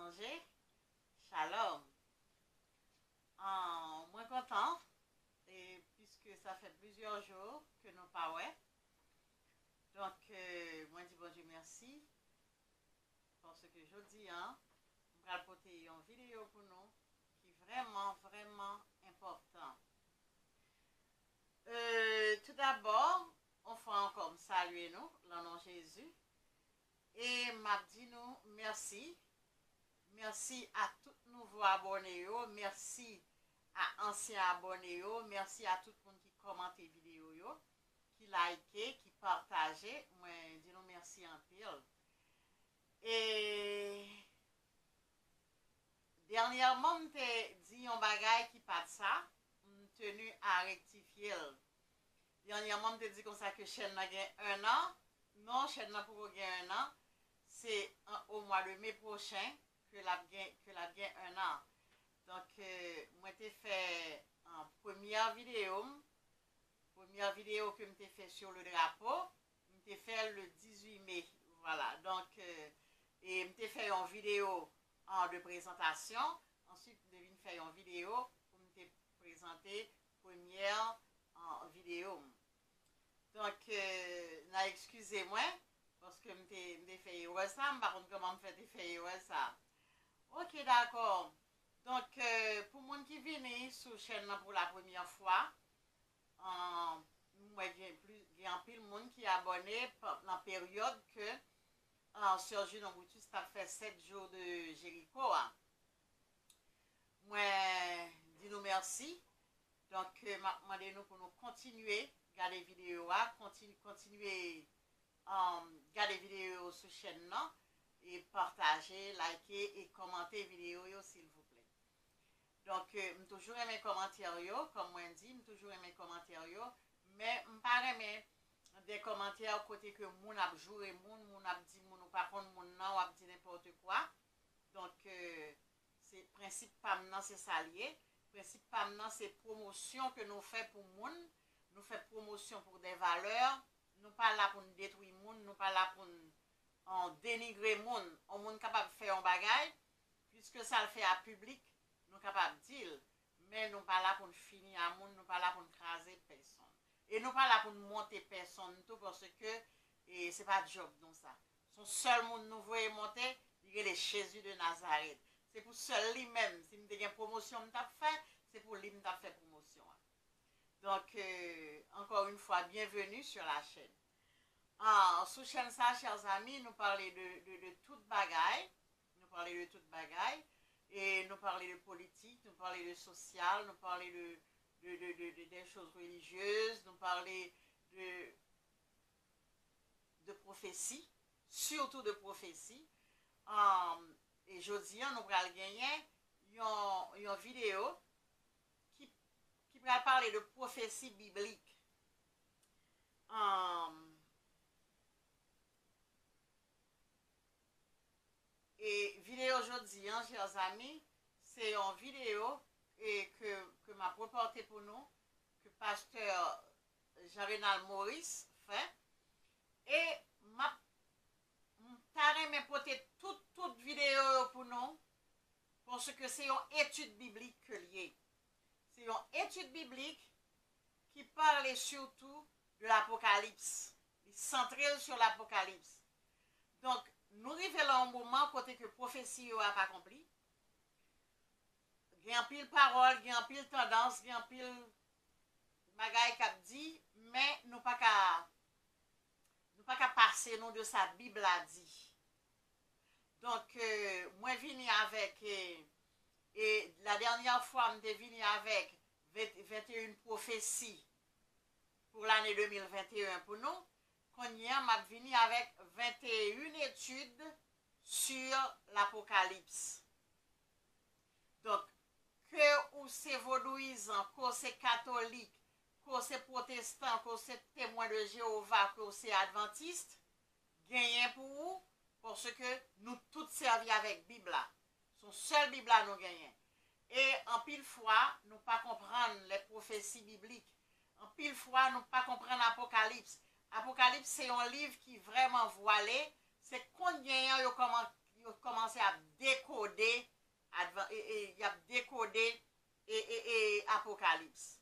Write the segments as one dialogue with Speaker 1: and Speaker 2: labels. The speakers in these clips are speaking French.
Speaker 1: manger. Shalom. Moins content, et puisque ça fait plusieurs jours que nous pas ouais. Donc, moi dis bon Dieu merci. Parce que je dis, on va porter une vidéo pour nous qui est vraiment important. Tout d'abord, on fait encore saluer nous, le nom de Jésus. Et m'a dit nous merci. Merci à tous nouveaux abonnés, merci à anciens abonnés, merci à tout le monde qui commente les vidéos, qui like, qui partage. Moi, dis nous merci en pile. Et dernièrement, je dit un bagage qui pas de ça, je tenu à rectifier. Dernièrement, je dit comme ça que chaîne a gagné 1 an. Non, chaîne n'a pas gagné 1 an. C'est au mois de mai prochain que la gagne 1 an. Donc, moi, j'ai fait une première vidéo que j'ai fait sur le drapeau. J'ai fait le 18 mai. Voilà. Donc, et j'ai fait une vidéo de présentation. Ensuite, je vais faire une vidéo pour me présenter première vidéo. Donc, excusez-moi, parce que je fait ça, par contre, comment je fais ça. Ok, d'accord. Donc, pour les gens qui viennent sur la chaîne pour la première fois, moi, il y a un peu de monde qui est abonné dans la période que Serge Nongoutus a fait 7 jours de Jéricho. Moi, dis nous merci. Donc, demandez-nous pour nous continuer à regarder les vidéos, continuer à regarder les vidéos sur la chaîne, et partager, liker et commenter les vidéos, s'il vous plaît. Donc, je toujours aimé commentaires, comme moi dit, je toujours aimé commentaires, mais je ne pas aimer des commentaires côté que moun a joué, moun a dit, moun ou pas contre moun nan, ou a dit n'importe quoi. Donc, c'est principe pas maintenant, c'est ça lié. Principe pas maintenant, c'est promotion que nous faisons pour moun. Nous faisons promotion pour des valeurs. Nous pas là pour détruire moun, nous pas là pour dénigrer moun. On moun capable de faire un bagage, puisque ça le fait à public, nous capable de dire. Mais nous pas là pour finir à moun, nous pas là pour craser personne. Et nous pas là pour monter personne tout parce que c'est pas de job donc ça. Son seul monde nous voyons monter, il est le Jésus de Nazareth. C'est pour seul lui-même. Si nous avons une promotion, nous avons fait, c'est pour lui nous avons fait promotion. Donc, encore une fois, bienvenue sur la chaîne. Sur la chaîne, ça, chers amis, nous parlons de toute bagaille. Nous parlons de toute bagaille. Et nous parlons de politique, nous parlons de social, nous parlons des choses religieuses, nous parlons de prophétie, surtout de prophétie. Et jeudi, nous allons gagner une vidéo qui va parler de prophétie biblique. Et vidéo aujourd'hui, chers amis, c'est une vidéo que m'a proposé pour nous, que pasteur Jarénal Maurice fait. Et m'a porté toute vidéo pour nous, parce que c'est une étude biblique que liée. C'est une étude biblique qui parle surtout de l'Apocalypse, centrée sur l'Apocalypse. Donc, nous arrivons à un moment côté que prophétie n'a pas accompli. Il y a un pile parole, il y a un pile tendance, il y a un pile bagaille qui dit, mais nous pas qu'à passer nous de sa Bible a dit. Donc, moi je venu avec, et la dernière fois, je suis venu avec 21 prophéties pour l'année 2021 pour nous. Qu'on y a, m'a venu avec 21 études sur l'Apocalypse. Donc, que ou c'est vaudouisant, que c'est catholique, que c'est protestant, que c'est témoin de Jéhovah, que c'est adventiste, gagnez pour vous, parce que nous tous servis avec Bible. Son seul Bible nous gagnons. Et en pile fois, nous pas comprendre les prophéties bibliques. En pile fois, nous pas comprendre l'Apocalypse. Apocalypse, c'est un livre qui est vraiment voilé. C'est combien ils ont commencé à décoder y a décodé et Apocalypse.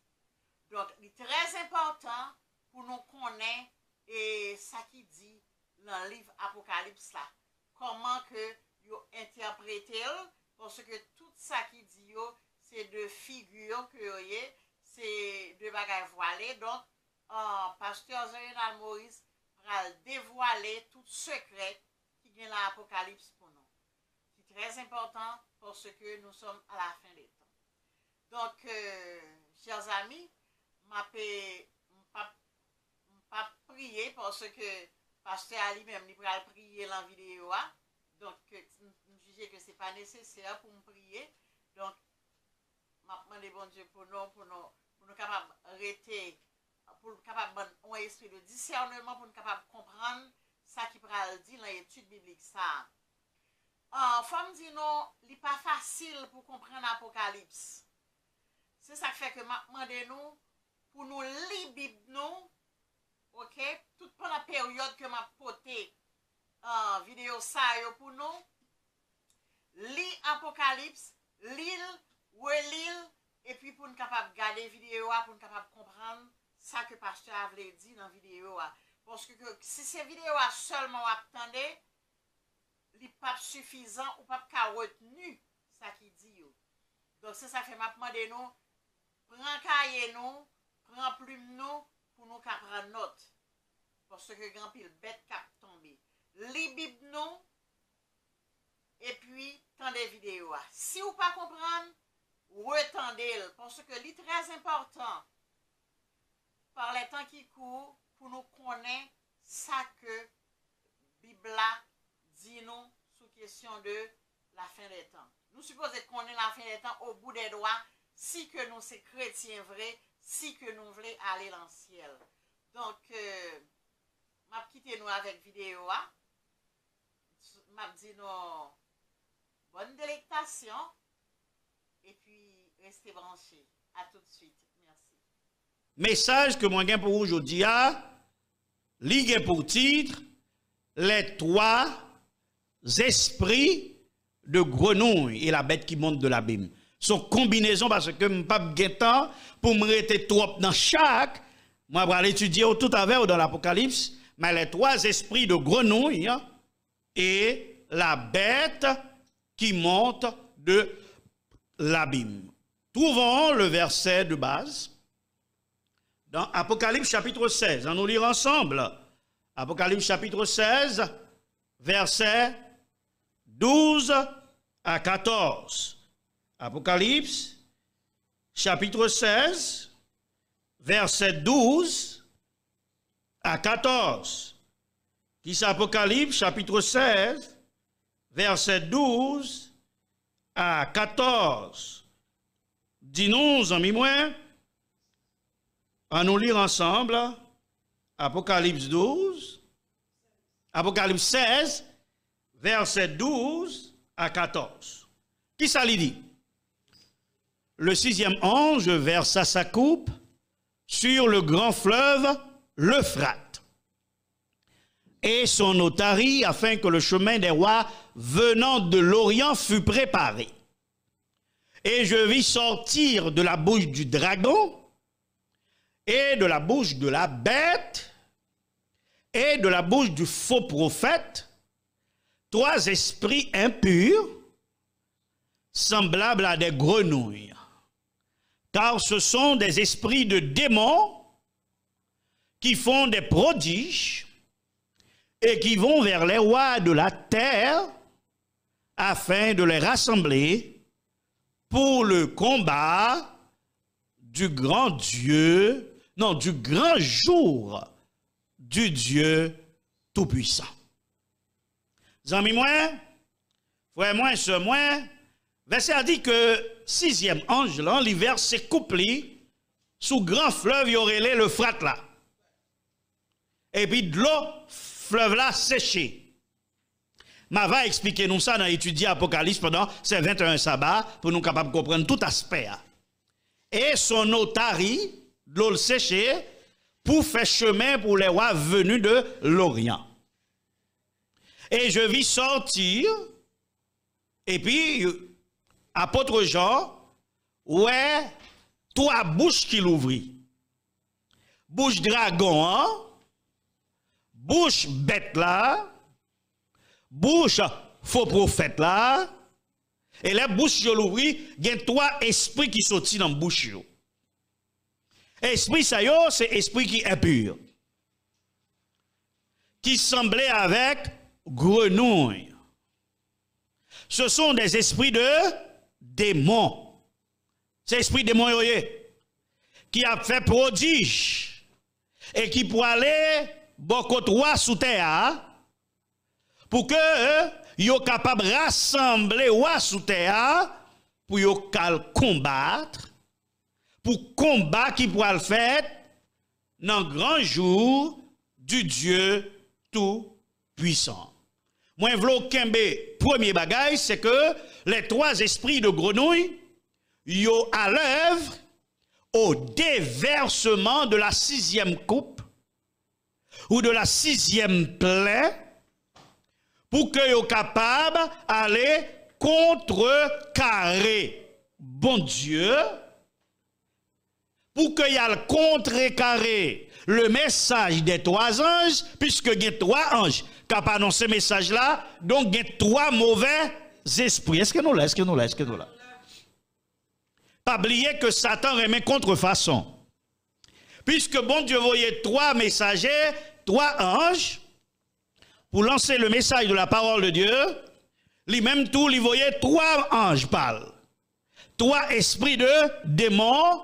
Speaker 1: Donc, il est très important pour nous connaître et ça qui dit dans le livre Apocalypse là. Comment que yo interprété, parce que tout ça qui dit yo, c'est de figures que yo y, c'est de bagages voilés. Donc, pasteur Zeynal Moïse va dévoiler tout secret qui vient dans l'Apocalypse pour nous. C'est très important parce que nous sommes à la fin des temps. Donc, chers amis, pas prier parce que pasteur Ali même il va prier dans la vidéo. Donc, nous jugeons que ce n'est pas nécessaire pour nous prier. Donc, je demande bon Dieu pour nous capables d'arrêter, pour nous capables d'avoir un esprit de discernement, pour nous capables de comprendre ce qui va dire dans l'étude biblique. Ça. Femme dit non, il n'est pas facile pour comprendre l'Apocalypse. C'est ça qui fait que je demande nous, pour nous lire la Bible, nous, ok, toute pendant la période que m'a porté vidéo ça pour nous, lire Apocalypse, lire, relire, et puis pour nous capable de garder vidéo, pour nous capable de comprendre ça que pasteur avait dit dans la vidéo. Parce que si ces vidéos seulement attendez, il n'est pas suffisant ou pas retenu ça qui dit. Donc c'est ça que m'a demandé nous, prends cahier nous, prends plume nous, pour nous prendre note. Parce que grand pile bête cap tomber. Li Bible nous, et puis tendez vidéo. Si vous pas comprendre, retendez-le. Parce que c'est très important, par les temps qui courent, pour nous connaître ça que Bible dit nous sous question de la fin des temps. Nous supposons qu'on est la fin des temps au bout des doigts, si que nous sommes chrétiens vrais, si que nous voulons aller dans le ciel. Donc, m'a quitté nous avec vidéo. M'a dit nous bonne délectation et puis restez branchés. À tout de suite. Merci.
Speaker 2: Message que moi j'ai pour aujourd'hui, ligue pour titre les trois esprits de grenouille et la bête qui monte de l'abîme. Son combinaison parce que je n'ai pas de temps pour me rester trop dans chaque. Moi, je vais l'étudier tout à l'heure dans l'Apocalypse, mais les trois esprits de grenouille et la bête qui monte de l'abîme. Trouvons le verset de base dans Apocalypse chapitre 16. On nous lire ensemble. Apocalypse chapitre 16, verset 12 à 14. Apocalypse chapitre 16, verset 12 à 14. Qui c'est Apocalypse chapitre 16, verset 12 à 14. Dis-nous, amis, moi, à nous lire ensemble, Apocalypse 12, Apocalypse 16, verset 12 à 14. Qui ça lui dit? Le sixième ange versa sa coupe sur le grand fleuve l'Euphrate et son otarie afin que le chemin des rois venant de l'Orient fût préparé. Et je vis sortir de la bouche du dragon et de la bouche de la bête et de la bouche du faux prophète trois esprits impurs semblables à des grenouilles. Car ce sont des esprits de démons qui font des prodiges et qui vont vers les rois de la terre afin de les rassembler pour le combat du grand Dieu, non, du grand jour du Dieu Tout-Puissant. Amis moi, frère moi, sœur moi, verset a dit que sixième ange, là, l'hiver s'est couplé sous grand fleuve, il y aurait le Euphrate là. Et puis de l'eau, fleuve là séché. Ma va expliquer nous ça dans l'étudier Apocalypse pendant ces 21 sabbats pour nous capables de comprendre tout aspect. Et son otarie, de l'eau séchée, pour faire chemin pour les rois venus de l'Orient. Et je vis sortir, et puis apôtre Jean, ouais, trois bouches qu'il ouvrit. Bouche dragon, hein? Bouche bête là, bouche faux prophète là, et la bouche je l'ouvris, il y a trois esprits qui sortent dans la bouche. Esprit ça yo, c'est esprit qui est impur, qui semblait avec grenouille. Ce sont des esprits de démons. C'est esprit démon qui a fait prodige et qui pour aller beaucoup trois sous terre pour que yo capable rassembler wa sous terre pour yo combattre pour combat qui pourra le faire dans le grand jour du Dieu tout puissant. Moi je veux kembe premier bagage c'est que les trois esprits de grenouille yo à l'œuvre au déversement de la sixième coupe ou de la sixième plaie pour que yo capable aller contrecarrer bon Dieu pour que y a le contrecarrer le message des trois anges puisque il y a trois anges qui ont annoncé ce message là donc il y a trois mauvais esprits. Est-ce que nous là? Pas oublier que Satan remet contrefaçon. Puisque bon Dieu voyait trois messagers, trois anges, pour lancer le message de la parole de Dieu, lui-même tout, il voyait trois anges parlent. Trois esprits de démons,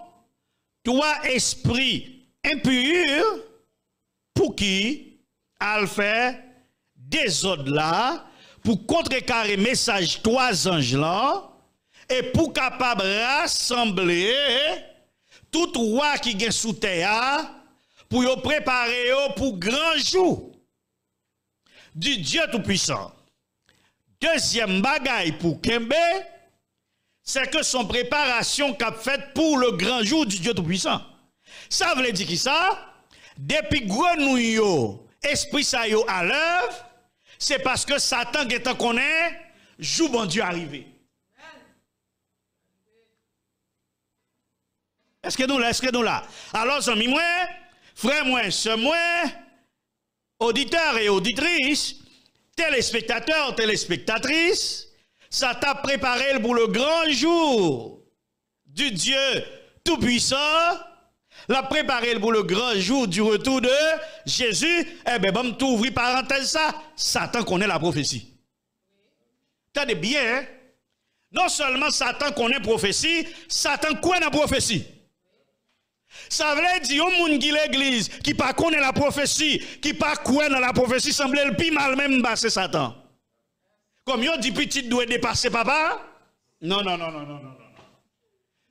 Speaker 2: trois esprits impurs, pour qui a fait des ordres là, pour contrecarrer le message trois anges là, et pour capable rassembler tout roi qui est sous terre pour yo préparer pour grand jour du Dieu tout-puissant. Deuxième bagaille pour Kembe, c'est que son préparation qu'a faite pour le grand jour du Dieu tout-puissant. Ça veut dire qui ça? Depuis grenouille esprit ça yo à l'œuvre, c'est parce que Satan qui est connaît jour bon Dieu arrivé. Est-ce que nous là? Alors, amis, moi, frère, moi, sœur, moi, auditeurs et auditrices, téléspectateurs, téléspectatrices, ça t'a préparé pour le grand jour du Dieu Tout-Puissant, l'a préparé pour le grand jour du retour de Jésus. Eh bien, bon, tout ouvrir parenthèse ça, Satan connaît la prophétie. Tenez bien, hein? Non seulement Satan connaît la prophétie, Satan connaît la prophétie. Ça veut dire que les gens qui l'église, qui ne connaissent pas la prophétie, qui ne connaissent pas la prophétie, semble le plus mal même c'est Satan. Comme yo dit petit doit dépasser papa? Non.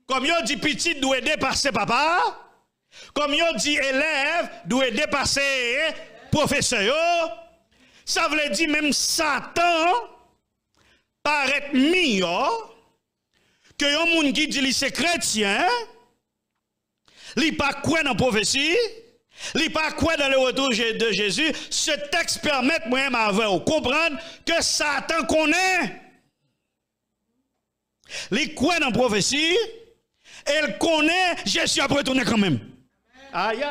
Speaker 2: Comme yo dit petit doit dépasser papa? Comme yo dit élève doit dépasser professeur? Ça veut dire même Satan paraît meilleur que les gens qui disent c'est chrétien. Li pas quoi dans la prophétie, li pas quoi dans le retour de Jésus. Ce texte permet moi-même à comprendre que Satan connaît. Li quoi dans la prophétie, elle connaît Jésus après retourner quand même. Aïe.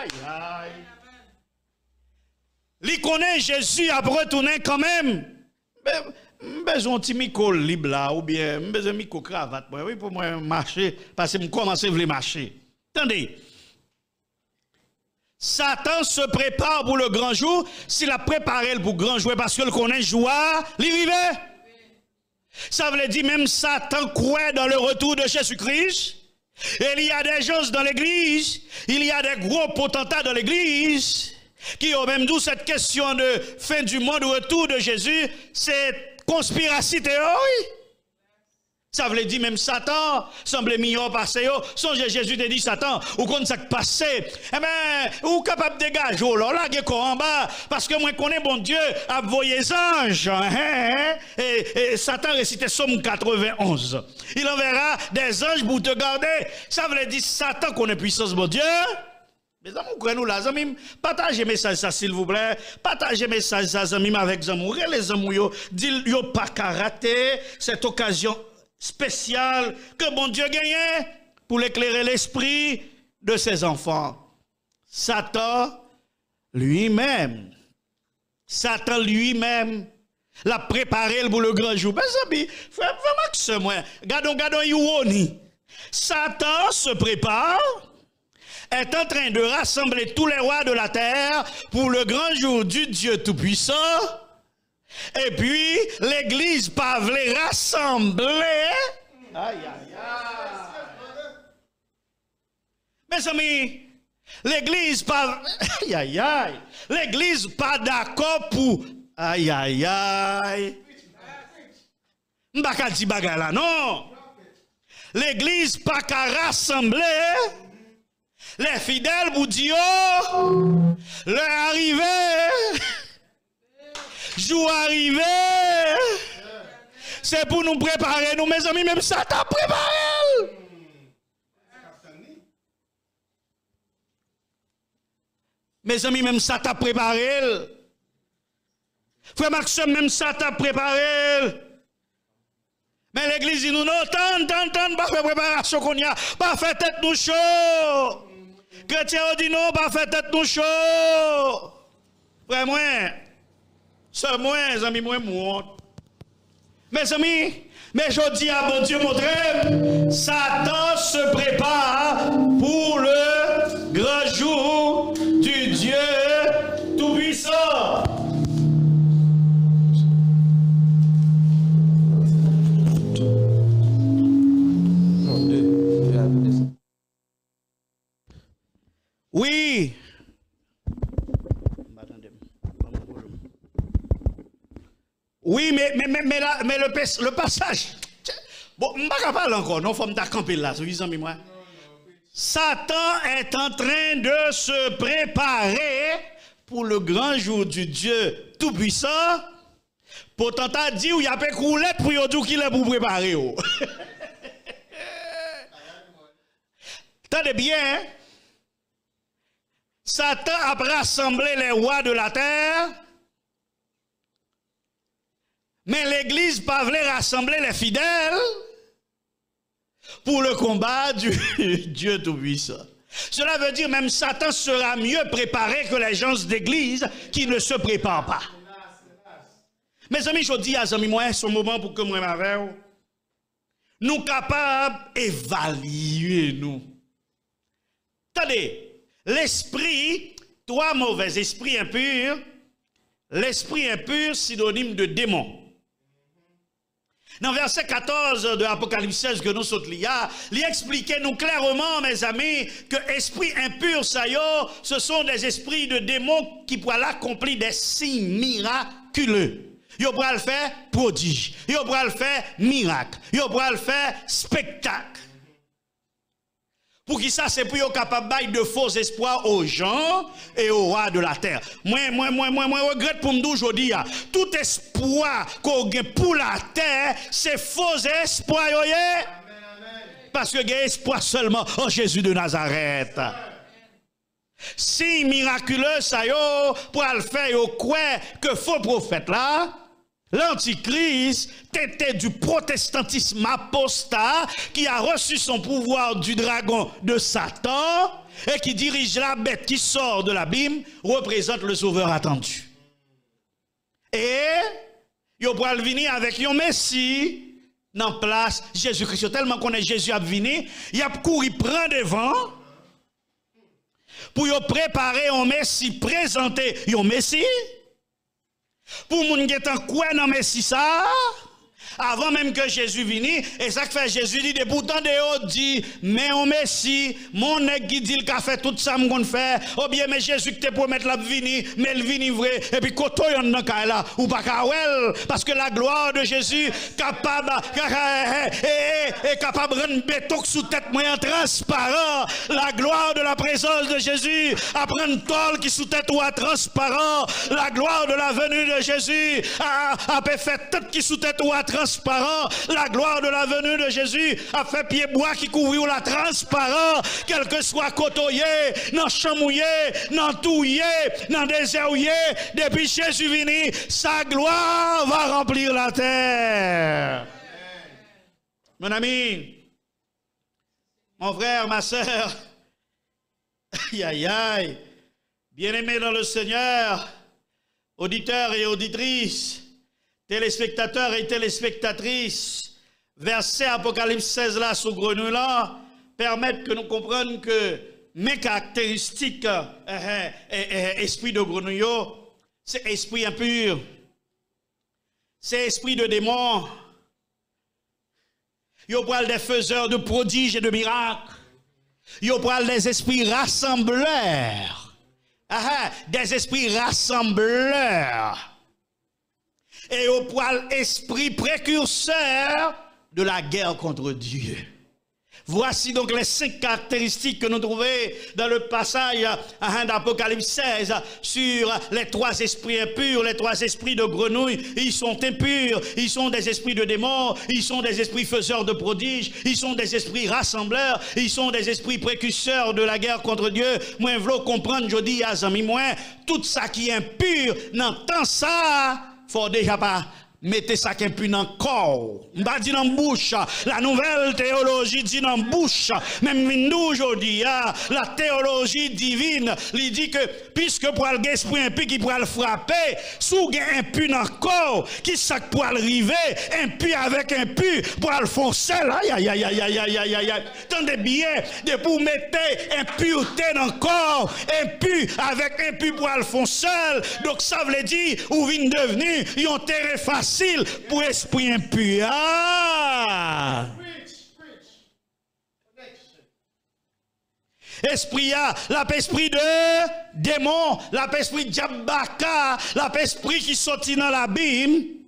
Speaker 2: Li connaît Jésus après retourner quand même. Besoin un petit micro libre là ou bien besoin micro cravate oui pour moi marcher parce que je commence à marcher. Attendez. Satan se prépare pour le grand jour, s'il a préparé pour le grand jour parce qu'il connaît joie, l'arrivée. Ça veut dire même Satan croit dans le retour de Jésus-Christ. Et il y a des gens dans l'église, il y a des gros potentats dans l'église qui ont même dit cette question de fin du monde, retour de Jésus, c'est conspiration théorie. Ça veut dire même Satan semble meilleur passer. Songe Jésus te dit Satan, ou quand ça passe, eh ben, ou capable de dégager là en bas parce que moi connais bon Dieu a envoyé les anges. Et Satan récitait Somme 91. Il enverra des anges pour te garder. Ça veut dire Satan connaît puissance bon Dieu. Mes amis, nous là, amis, partagez message ça s'il vous plaît. Partagez message ça amis avec amour. Les amis, dit yo pas rater cette occasion spécial que bon Dieu gagne pour éclairer l'esprit de ses enfants. Satan lui-même l'a préparé pour le grand jour. Mais amis, frère Max, moi, gardons Yoni. Satan se prépare, est en train de rassembler tous les rois de la terre pour le grand jour du Dieu Tout-Puissant. Et puis, l'église pas voulu rassembler. Aïe, aïe, aïe. Mes amis, l'église pas. Aïe, aïe, aïe. L'église pas d'accord pour. Aïe, aïe, aïe. M'baka di bagay là, non. L'église pas qu'à rassembler les fidèles pour dire, leur arrivé. Jour arrivé, c'est pour nous préparer, nous, mes amis, même ça t'a préparé. Mes amis, même ça t'a préparé. Frère Maxime, même ça t'a préparé. Mais l'église dit nous, non, tant, pas faire préparation qu'on y a, pas faire tête nous chaud. Chrétien dit non, pas faire tête nous chaud. Frère, moi. C'est moi, mes amis, moi. Mes amis, mais je dis à mon Dieu, mon Dieu, Satan se prépare pour le grand jour du Dieu Tout-Puissant. Oui. Oui, mais le passage. Bon, je ne vais pas parler encore, non, il faut me camper là, moi. Satan est en train de se préparer pour le grand jour du Dieu Tout-Puissant. Pourtant, tu as dit, il y a pas de roulette pour dire qu'il est pour préparer. Tenez bien, Satan a rassemblé les rois de la terre. Mais l'église pas voulu rassembler les fidèles pour le combat du Dieu Tout-Puissant. Cela veut dire même Satan sera mieux préparé que les gens d'église qui ne se préparent pas. Mes amis, je dis à amis, moi, c'est un moment pour que moi m'avais. Nous capables d'évaluer nous. Attendez, l'esprit, toi mauvais esprit impur, l'esprit impur synonyme de démon. Dans verset 14 de l'Apocalypse 16 que nous sommes liés, il expliquait nous clairement, mes amis, que esprit impur, ça y est, ce sont des esprits de démons qui pourraient accomplir des signes miraculeux. Ils pourraient le faire prodige, ils pourraient le faire miracle, ils pourraient le faire spectacle. Pour qui ça, c'est pour être capable de faux espoirs aux gens et aux rois de la terre. Moi, regrette pour me dire aujourd'hui, tout espoir qu'on a pour la terre, c'est faux espoir. Parce que il y a espoir seulement en Jésus de Nazareth. Si miraculeux, ça y est, pour le faire, quoi que faux prophète là, l'Antichrist était du protestantisme apostat qui a reçu son pouvoir du dragon de Satan et qui dirige la bête qui sort de l'abîme, représente le sauveur attendu. Et il va venir avec un Messie dans place Jésus-Christ. Tellement qu'on est Jésus a venir, il a couru prendre devant pour préparer un Messie, présenter un Messie. Pour moun qui est en quoi dans Messie ça, avant même que Jésus vienne, et ça que fait Jésus dit, pourtant de haut dit, mais on Messie, mon nèg qui dit qu'il a fait tout ça, m'gon fait, ou bien mais Jésus qui te promet la venir, mais il vini vrai, et puis koto yon nan ka là, ou pas kawel, parce que la gloire de Jésus capable, capable de rendre béton sous tête moyen transparent, la gloire de la présence de Jésus, à prendre tol qui sous tête ou transparent, la gloire de la venue de Jésus, à fait tête qui sous tête ou transparent, la gloire de la venue de Jésus a fait pied bois qui couvre la transparent, quel que soit côtoyé, dans chamouillé, dans touillé, dans désert, depuis Jésus vini, sa gloire va remplir la terre. mon ami, mon frère, ma soeur, aïe, aïe, aïe, bien-aimés dans le Seigneur, auditeurs et auditrices, téléspectateurs et téléspectatrices, verset Apocalypse 16 là, sous grenouille là, permettent que nous comprenions que mes caractéristiques, esprit de grenouille, c'est esprit impur, c'est esprit de démon. Yo parle des faiseurs de prodiges et de miracles. Yo parle des esprits rassembleurs. Des esprits rassembleurs. Et yo parle esprit précurseur de la guerre contre Dieu. Voici donc les 5 caractéristiques que nous trouvons dans le passage d'Apocalypse 16 sur les 3 esprits impurs, les 3 esprits de grenouille. Ils sont impurs, ils sont des esprits de démons, ils sont des esprits faiseurs de prodiges, ils sont des esprits rassembleurs, ils sont des esprits précurseurs de la guerre contre Dieu. Moi, je veux comprendre, je dis à amis, moi, tout ça qui est impur, n'entend ça, faut déjà pas. Mettez ça qui est impur dans le corps. M'pas dit dans la bouche. La nouvelle théologie dit dans la bouche. Même nous aujourd'hui, la théologie divine, lui dit que puisque pour le esprit impur qui pourra le frapper, sous un impur dans le corps, qui ça pour arriver, impur avec impur, pour le foncer. Aïe, aïe, aïe, aïe, aïe, aïe, aïe, aïe. Tendez bien, de pour mettre impureté dans le corps, impur avec impur pour le foncer. Donc ça veut dire, ou vient devenir, ils ont terre facile pour esprit impur. Esprit l'esprit de démon, l'esprit de diabaka, l'esprit qui sortit dans l'abîme.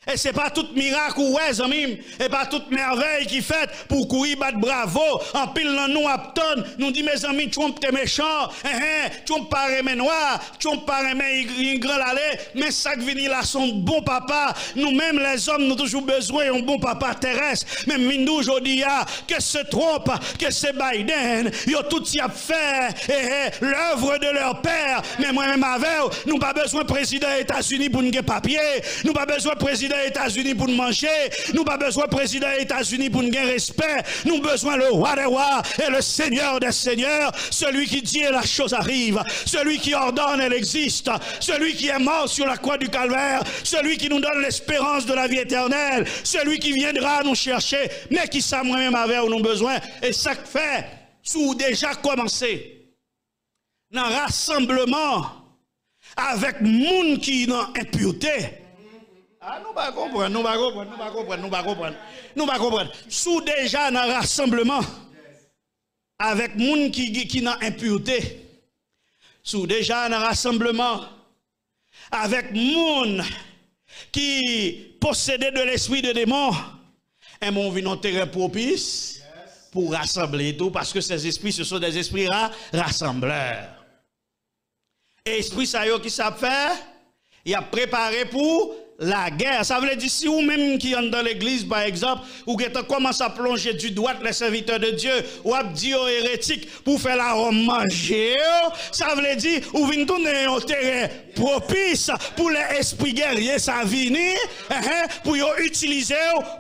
Speaker 2: Et c'est pas tout miracle ou ouais, amis, et pas toute merveille qui fait pour courir battre bravo, en pile dans nous apton, nous dit mes amis, tu es méchant, tu es pas aimé noir, tu es pas aimé grand aller, mais ça qui vient là son bon papa, nous-mêmes les hommes, nous avons toujours besoin d'un bon papa terrestre, même nous aujourd'hui, que se trompe, que c'est Biden, ils ont tout y a fait, l'œuvre de leur père, mais moi-même avec, nous pas besoin de président des États-Unis pour nous papier, nous pas besoin de président des États-Unis pour nous manger, nous pas besoin de président des États-Unis pour nous gagner respect, nous besoin le roi des rois et le seigneur des seigneurs, celui qui dit et la chose arrive, celui qui ordonne elle existe, celui qui est mort sur la croix du calvaire, celui qui nous donne l'espérance de la vie éternelle, celui qui viendra nous chercher, mais qui ça moi-même avec nous besoin, et ça fait, sous déjà commencé, dans rassemblement avec moun qui dans impureté. Ah, nous ne comprenons, nous ne comprenons. Sous déjà dans rassemblement avec moun qui dans impureté. Sous déjà dans rassemblement avec moun qui possédait de l'esprit de démon. Et mon vient en terrain propice pour rassembler tout parce que ces esprits ce sont des esprits rassembleurs. Et esprit ça yo qui savent faire, il a préparé pour la guerre. Ça veut dire si ou même qui est dans l'église par exemple, ou qui commence à plonger du doigt les serviteurs de Dieu, ou à dire aux hérétiques pour faire la Rome manger, ça veut dire ou vient tourner au terrain propice pour les esprits guerriers ça venir pour utiliser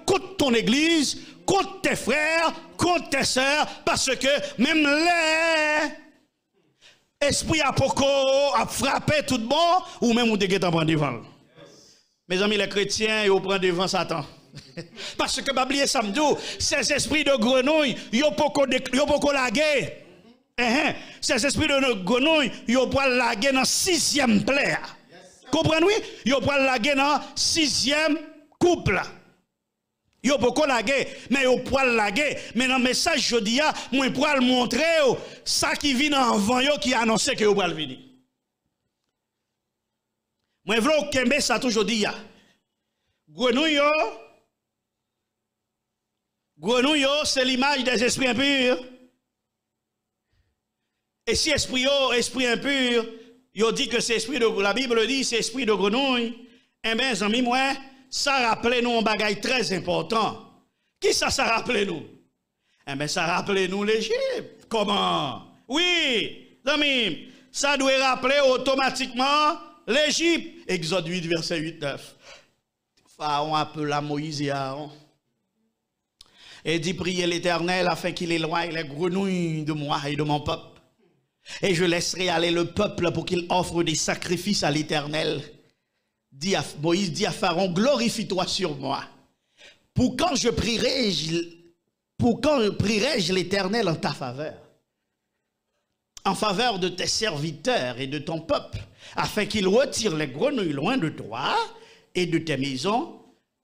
Speaker 2: contre ton église, contre tes frères, contre tes sœurs parce que même les esprits a frappé tout bon ou même ou te get en prendre devant. Mes amis les chrétiens, ils prennent devant Satan. Parce que Bible samedi, ces esprits de grenouille, ils ont pas laguer. Ces esprits de grenouille, ils ont pas laguer dans 6e plaie. Comprenez-vous? Ils ont pas laguer dans 6e couple. Ils ont pas laguer, mais ils ont pas laguer. Mais dans le message je dis, moi pour le montrer ça qui vient en vent qui annonce que vous allez venir. Moi, je veux que ça toujours dit. Grenouille, c'est l'image des esprits impurs. Et si esprit impur, il dit que c'est esprit de la Bible dit c'est esprit de grenouille. Eh bien, amis, moi, ça rappelle nous un bagage très important. Qui ça rappelle nous? Eh bien, ça rappelle nous l'Égypte. Comment? Oui, amis, ça doit rappeler automatiquement l'Égypte, Exode 8, verset 8-9. Pharaon appela Moïse et Aaron. Et dit, priez l'Éternel afin qu'il éloigne les grenouilles de moi et de mon peuple. Et je laisserai aller le peuple pour qu'il offre des sacrifices à l'Éternel. Moïse dit à Pharaon, glorifie-toi sur moi. Pour quand prierai-je l'Éternel en ta faveur? En faveur de tes serviteurs et de ton peuple, afin qu'il retire les grenouilles loin de toi et de tes maisons,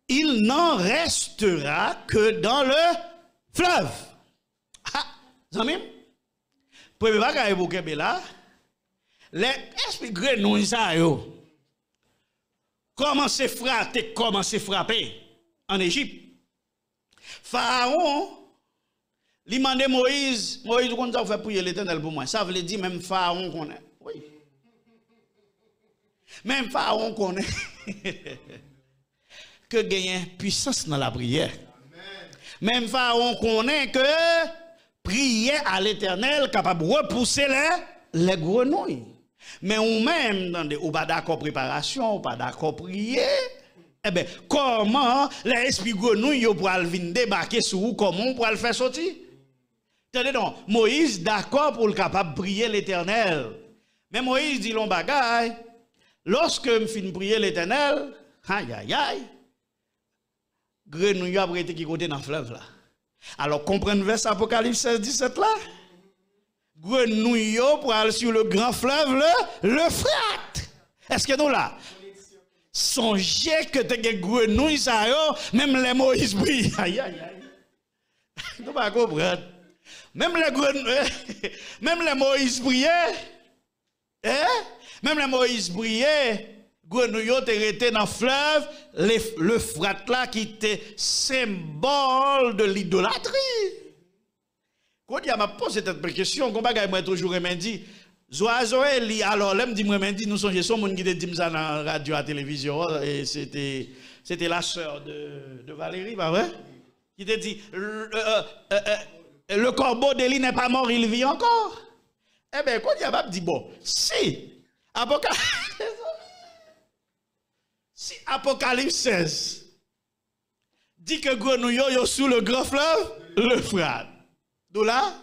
Speaker 2: il n'en restera que dans le fleuve. Ah, Zamim, premier bagage pour que là, les esprits grenouilles ça yo commencé frapper en Égypte. Pharaon lui demande Moïse, comment ça fait prier l'Éternel pour moi? Ça veut dire même Pharaon connaît. Oui. Même Pharaon connaît que gagne puissance dans la prière. Même Pharaon connaît que prier à l'Éternel capable de repousser les grenouilles. Mais ou même ou pas d'accord préparation, ou pas d'accord prier. Eh bien, comment l'esprit grenouille pour venir débarquer sur vous, comment pour le faire sortir? Tenez donc, Moïse d'accord pour le capable de prier l'Éternel. Mais Moïse dit l'on bagaille, lorsque je finis prier l'Éternel, aïe aïe aïe, grenouille après été qui côté dans le fleuve là. Alors comprenez verset Apocalypse 16, 17 là? Grenouille pour aller sur le grand fleuve, l'Euphrate. Est-ce que nous là? Songez que tu as grenouille ça yo, même les Moïse brillent. Aïe aïe aïe. Nous pas comprendre. Même les Moïse brillaient. Même les Moïse brillaient. Grenouille étaient dans le fleuve, l'Euphrate là qui était symbole de l'idolâtrie. Quand il m'a posé cette question, quand je m'a toujours dit, alors là me dit moi dit nous songeons son monde qui te dit ça dans la radio à la télévision et c'était la sœur de Valérie, pas vrai? Qui te dit le corbeau d'Élie n'est pas mort, il vit encore. Eh bien, quand il m'a dit bon, si Apocalypse 16 dit que grenouille est sous le grand fleuve, l'Euphrate. D'où là,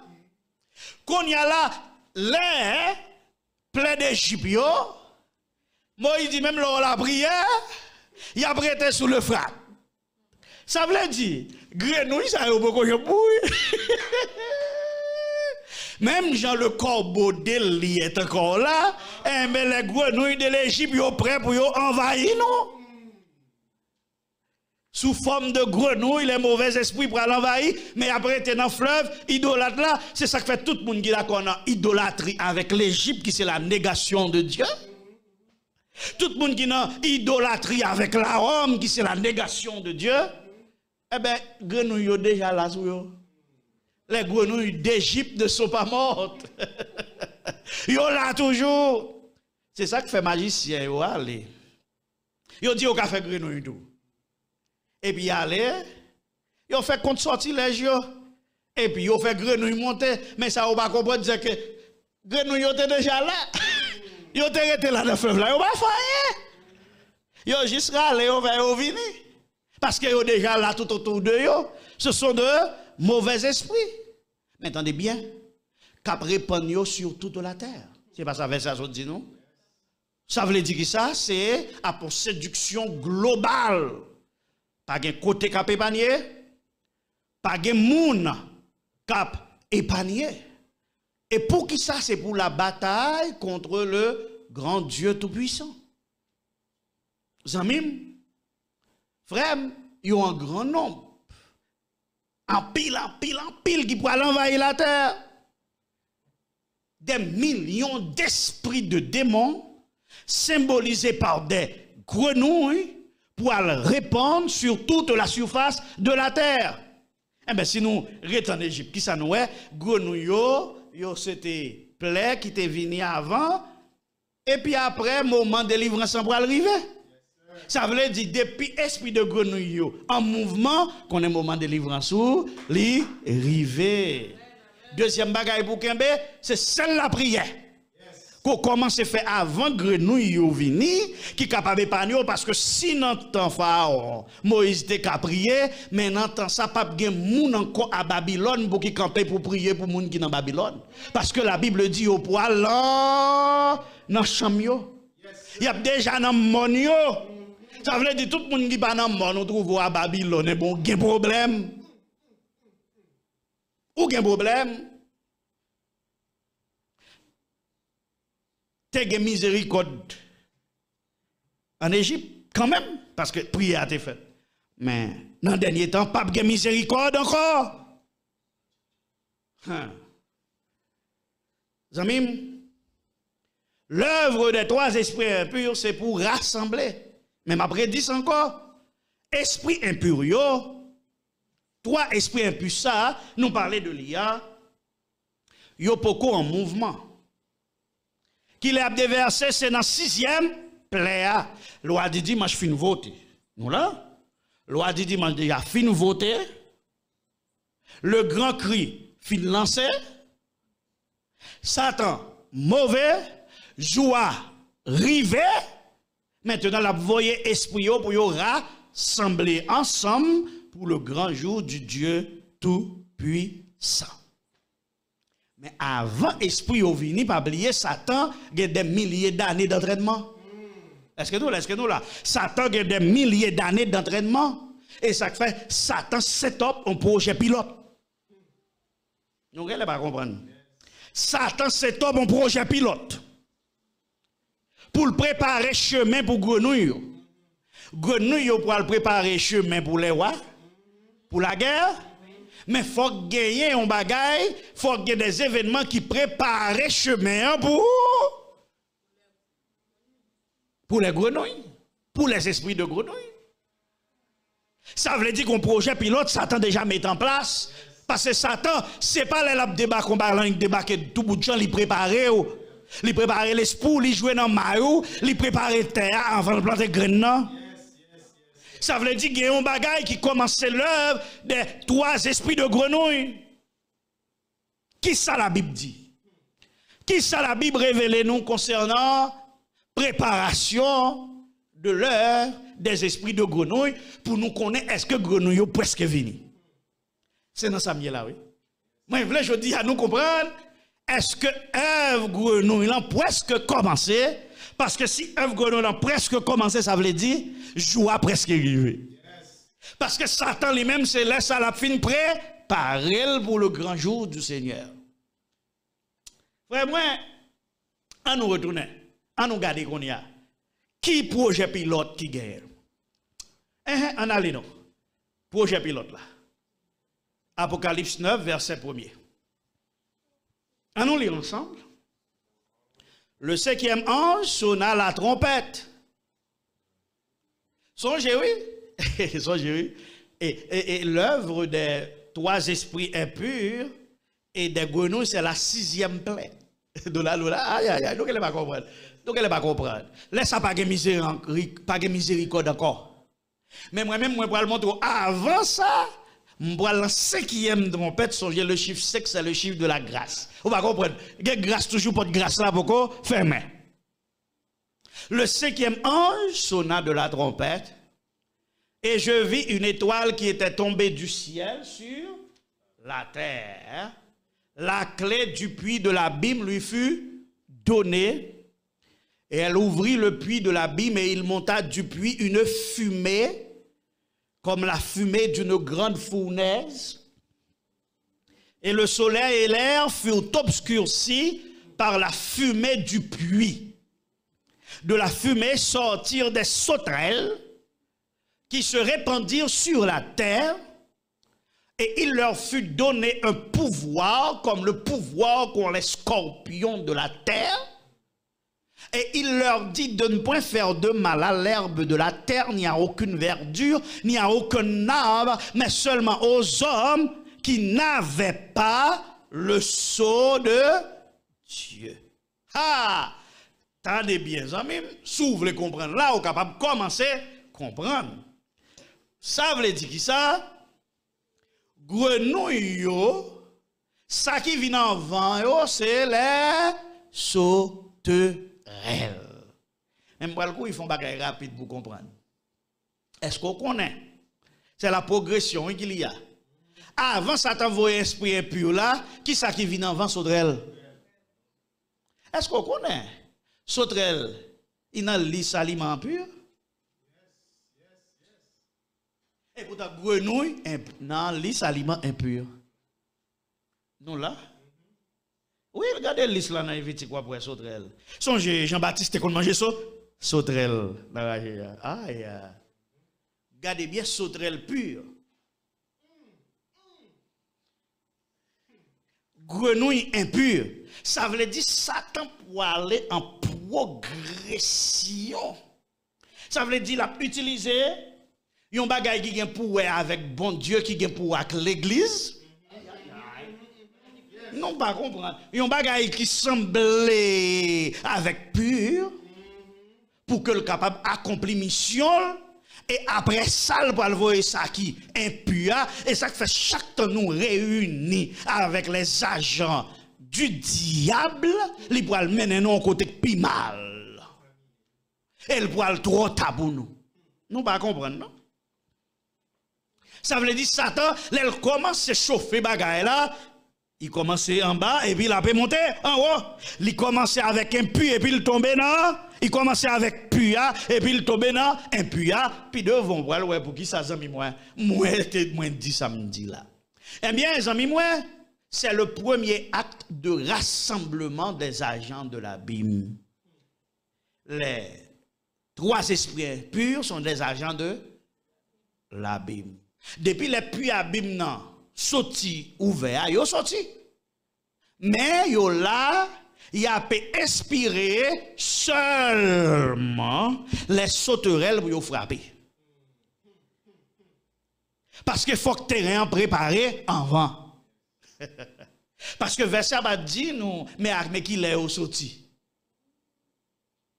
Speaker 2: qu'on y a là, l'air plein d'Égypte, Moïse dit même lors de la prière, il a prêté sous l'Euphrate. Ça veut dire, grenouille, ça y a beaucoup de bouille. Même Jean le corbeau d'Élie est encore là, mais les grenouilles de l'Égypte sont prêts pour envahir, non? Sous forme de grenouille, les mauvais esprits pour l'envahir, mais après, tu es dans le fleuve, idolâtre là, c'est ça que fait tout le monde qui est d'accord dans idolâtrie avec l'Égypte, qui c'est la négation de Dieu. Tout le monde qui est dans idolâtrie avec la Rome, qui c'est la négation de Dieu. Eh bien, grenouilles sont déjà là, les grenouilles d'Égypte ne sont pas mortes. Ils sont là toujours. C'est ça que fait magicien, yo allez. Yo dit au café grenouille tout. Et puis allez, yo fait compte sortilège yo. Et puis yo fait grenouille monter, mais ça on pas comprendre dire que grenouille yo était déjà là. Yo était resté là dans le fleuve là, yo pas faire. Yo juste râler, yo va venir. Parce que yo déjà là tout autour de yo, ce sont de mauvais esprits. Mais attendez bien, cap répandre sur toute la terre. C'est pas ça verset ça dit non? Ça veut dire que ça c'est à pour séduction globale. Pas de côté cap épargné, pas de moun cap épargné. Et pour qui ça? C'est pour la bataille contre le grand Dieu tout-puissant. Zamim, frère, il y a un grand nombre. En pile qui pourra envahir la terre. Des millions d'esprits de démons symbolisés par des grenouilles pour répandre sur toute la surface de la terre. Eh bien, si nous restons en Égypte, qui ça nous est? Grenouilles, c'était plaie qui était venu avant, et puis après, moment de délivrance pour arriver. Ça veut dire, depuis esprit de grenouille en mouvement, qu'on est moment de délivrance où l'arrivée. Deuxième bagaille pour Kembe, c'est celle la prière. qu'on commence à faire avant grenouille yo vini qui capable épargner parce que si dans temps pharaon Moïse était qu'à prier mais dans temps ça pas gen moun encore à Babylone pour qui camper pour prier pour moun qui dans Babylone parce que la Bible dit au poil dans chambre yo il y a déjà dans mon yo ça veut dire tout le monde qui pas dans mon on trouve à Babylone bon gen problème ou gen problème te miséricorde en Égypte quand même parce que prière a été faite mais dans le dernier temps pas de miséricorde encore Zamim l'œuvre des trois esprits impurs c'est pour rassembler même après 10 encore esprit impur yo trois esprits impurs ça nous parler de l'IA yo poko en mouvement qu'il a déversé, c'est dans 6e pléa. Loi dit dimanche fin voter. Nous là, loi dit dimanche déjà fin voter. Le grand cri fin lancé. Satan mauvais, joie rivé. Maintenant la voyez esprit pour y rassembler ensemble pour le grand jour du Dieu tout puissant. Mais avant esprit au vini, pas oublier Satan a des milliers d'années d'entraînement. Est-ce que nous là? Satan a des milliers d'années d'entraînement. Et ça fait Satan set up un projet pilote. Nous ne pouvons pas comprendre. Satan set up un projet pilote. Pour le préparer chemin pour grenouille. Grenouille pour le préparer chemin pour les rois. Pour la guerre. Mais il faut gagner un bagage, il faut gagner des événements qui préparent chemin pour les grenouilles, pour les esprits de grenouilles. Ça veut dire qu'un projet pilote, Satan déjà met en place. Parce que Satan, ce n'est pas les débarquer, on va débarquer tout bout de gens, il prépare. Il prépare l'esprit, il joue dans le maillot, il prépare la terre avant de planter graines. Ça veut dire qu'il y a un bagage qui commence l'œuvre des trois esprits de grenouille. Qui ça la Bible dit? Qui ça la Bible révèle nous concernant préparation de l'œuvre des esprits de grenouille pour nous connaître est-ce que grenouille est presque venu? C'est dans ça là, oui. Moi, je dis à nous comprendre est-ce que l'œuvre grenouille a presque commencé? Parce que si œuvre grenouille a presque commencé, ça veut dire joie presque arrivé. Parce que Satan lui-même se laisse à la fin préparer pour le grand jour du Seigneur. Frère, moi, à nous retourner, à nous garder qu'on y a. Qui projet pilote qui gagne? En allez non. Projet pilote là. Apocalypse 9, verset 1er. Allons lire ensemble. Le 5e ange sonna la trompette. Songez, oui. Songez, oui. Et l'œuvre des trois esprits impurs et des grenouilles, c'est la 6e plaie. De là, aïe, aïe, aïe. Donc, elle ne va pas comprendre. Donc, elle ne va pas comprendre. Laisse ça pas de miséricorde encore. Mais moi-même, moi, pour le montrer avant ça, moi, la 5e trompette, songez, le chiffre 5, c'est le chiffre de la grâce. On va comprendre. Il y a grâce toujours pas de grâce là, pourquoi? Fermé. Le 5e ange sonna de la trompette et je vis une étoile qui était tombée du ciel sur la terre. La clé du puits de l'abîme lui fut donnée et elle ouvrit le puits de l'abîme et il monta du puits une fumée comme la fumée d'une grande fournaise. Et le soleil et l'air furent obscurcis par la fumée du puits. De la fumée sortirent des sauterelles qui se répandirent sur la terre et il leur fut donné un pouvoir comme le pouvoir qu'ont les scorpions de la terre. Et il leur dit de ne point faire de mal à l'herbe de la terre, ni à aucune verdure, ni à aucun arbre, mais seulement aux hommes qui n'avaient pas le sceau de Dieu. Ah! Tendez bien, amis, si vous voulez comprendre, là, vous êtes capable de commencer à comprendre. Ça veut dire qui ça? Grenouille, ça qui vient en vent, c'est les sauterelles. sauterelle. Même pour le coup, ils font bagage rapide pour comprendre. Est-ce qu'on connaît? C'est la progression qu'il y a. Avant Satan voyait esprit impur là, qui ça qui vient avant sauterelle? Est-ce qu'on connaît? Sauterelle, il a lis aliment impur? Et pourtant, grenouille, non, lis aliment impur. Nous là? Oui, regardez l'is là dans les quoi pour sauterelle. Songez, Jean-Baptiste, qu'on mange ça? Sauterelle. Aïe. Regardez bien sauterelle pure. Grenouille impure. Ça veut dire Satan pour aller en progression. Ça veut dire qu'il a utilisé un bagage qui a pour avec bon Dieu, qui a pour avec l'église. Non, pas comprendre. Un bagage qui semblait avec pur pour que le capable accomplir mission. Et après ça, le va voir ça qui impur. Et ça fait chaque temps nous réunis avec les agents du diable, il va le mener nous côté plus mal. Et il va le trop tabou nous. Nous pas comprendre, non? Ça veut dire Satan, il commence à chauffer bagaille là. Il commence en bas et puis il a pu monter en haut. Il commence avec un puits et puis il tombe dans. Il commence avec puya et puis il tombe dans un puya. Puis devant voir ouais pour qui ça zami moi. Moi dit samedi là. Eh bien zami moi, c'est le premier acte de rassemblement des agents de l'abîme. Les trois esprits purs sont des agents de l'abîme. Depuis les puits abîmes non sorti ouvert, yo sorti. Mais yo là, y a peut inspirer seulement les sauterelles pour yo frapper. Parce que faut que terrain préparé avant. Parce que verset va dire nous mais qui est au sorti.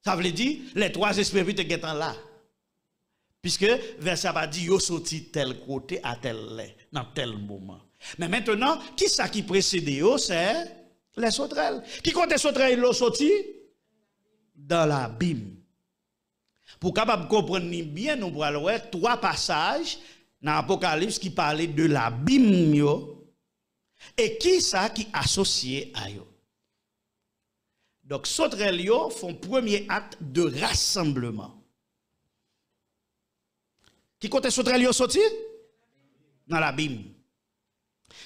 Speaker 2: Ça veut dire les trois esprits te guettant là. Puisque verset va dire yo sorti tel côté à tel dans tel moment. Mais maintenant, qui ça qui précède yo c'est les sauterelles. Qui compte les sauterelles l'ont sorti dans l'abîme. Pour capable comprendre bien nous pour aller trois passages dans l'Apocalypse qui parlaient de l'abîme yo et qui ça qui associé à yo. Donc sauterelles yo font premier acte de rassemblement. Qui compte sauterelles yo sorti dans l'abîme.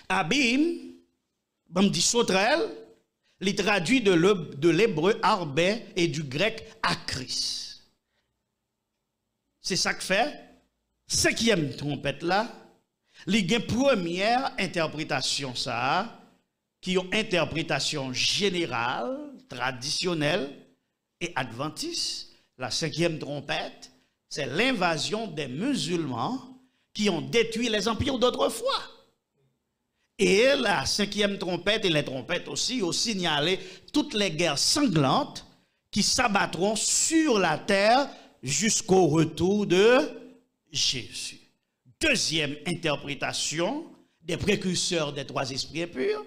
Speaker 2: Abîme, on dit sauterelle, il traduit de l'hébreu arbé et du grec akris. C'est ça que fait, cinquième trompette là, il y a une première interprétation ça, qui est une interprétation générale, traditionnelle et adventiste. La cinquième trompette, c'est l'invasion des musulmans qui ont détruit les empires d'autrefois. Et la cinquième trompette et les trompettes aussi ont signalé toutes les guerres sanglantes qui s'abattront sur la terre jusqu'au retour de Jésus. Deuxième interprétation des précurseurs des trois esprits impurs.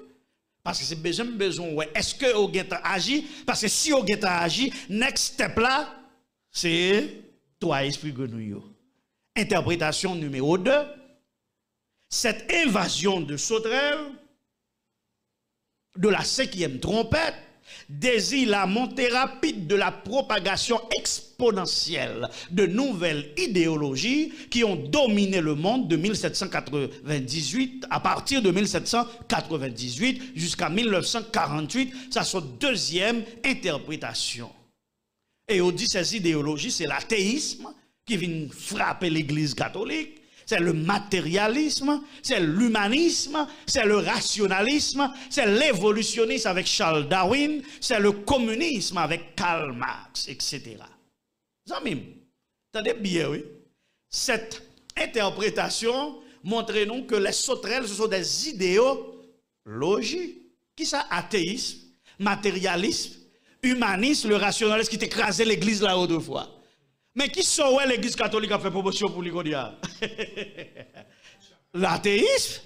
Speaker 2: Parce que c'est besoin, ouais. Est-ce que au guetta agit? Parce que si au guetta agit, next step là, c'est trois esprits grenouilles. Interprétation numéro 2. Cette invasion de sauterelles de la cinquième trompette désigne la montée rapide de la propagation exponentielle de nouvelles idéologies qui ont dominé le monde de 1798 à partir de 1798 jusqu'à 1948. Ça c'est une deuxième interprétation. Et on dit ces idéologies, c'est l'athéisme qui vient frapper l'Église catholique. C'est le matérialisme, c'est l'humanisme, c'est le rationalisme, c'est l'évolutionnisme avec Charles Darwin, c'est le communisme avec Karl Marx, etc. Zamim, attendez bien, oui. Cette interprétation montre-nous que les sauterelles, ce sont des idéologies. Qui ça? Athéisme, matérialisme, humanisme, le rationalisme qui t'écrasait l'église là autrefois. Mais qui sont l'église catholique a fait promotion pour l'Igodia? L'athéisme?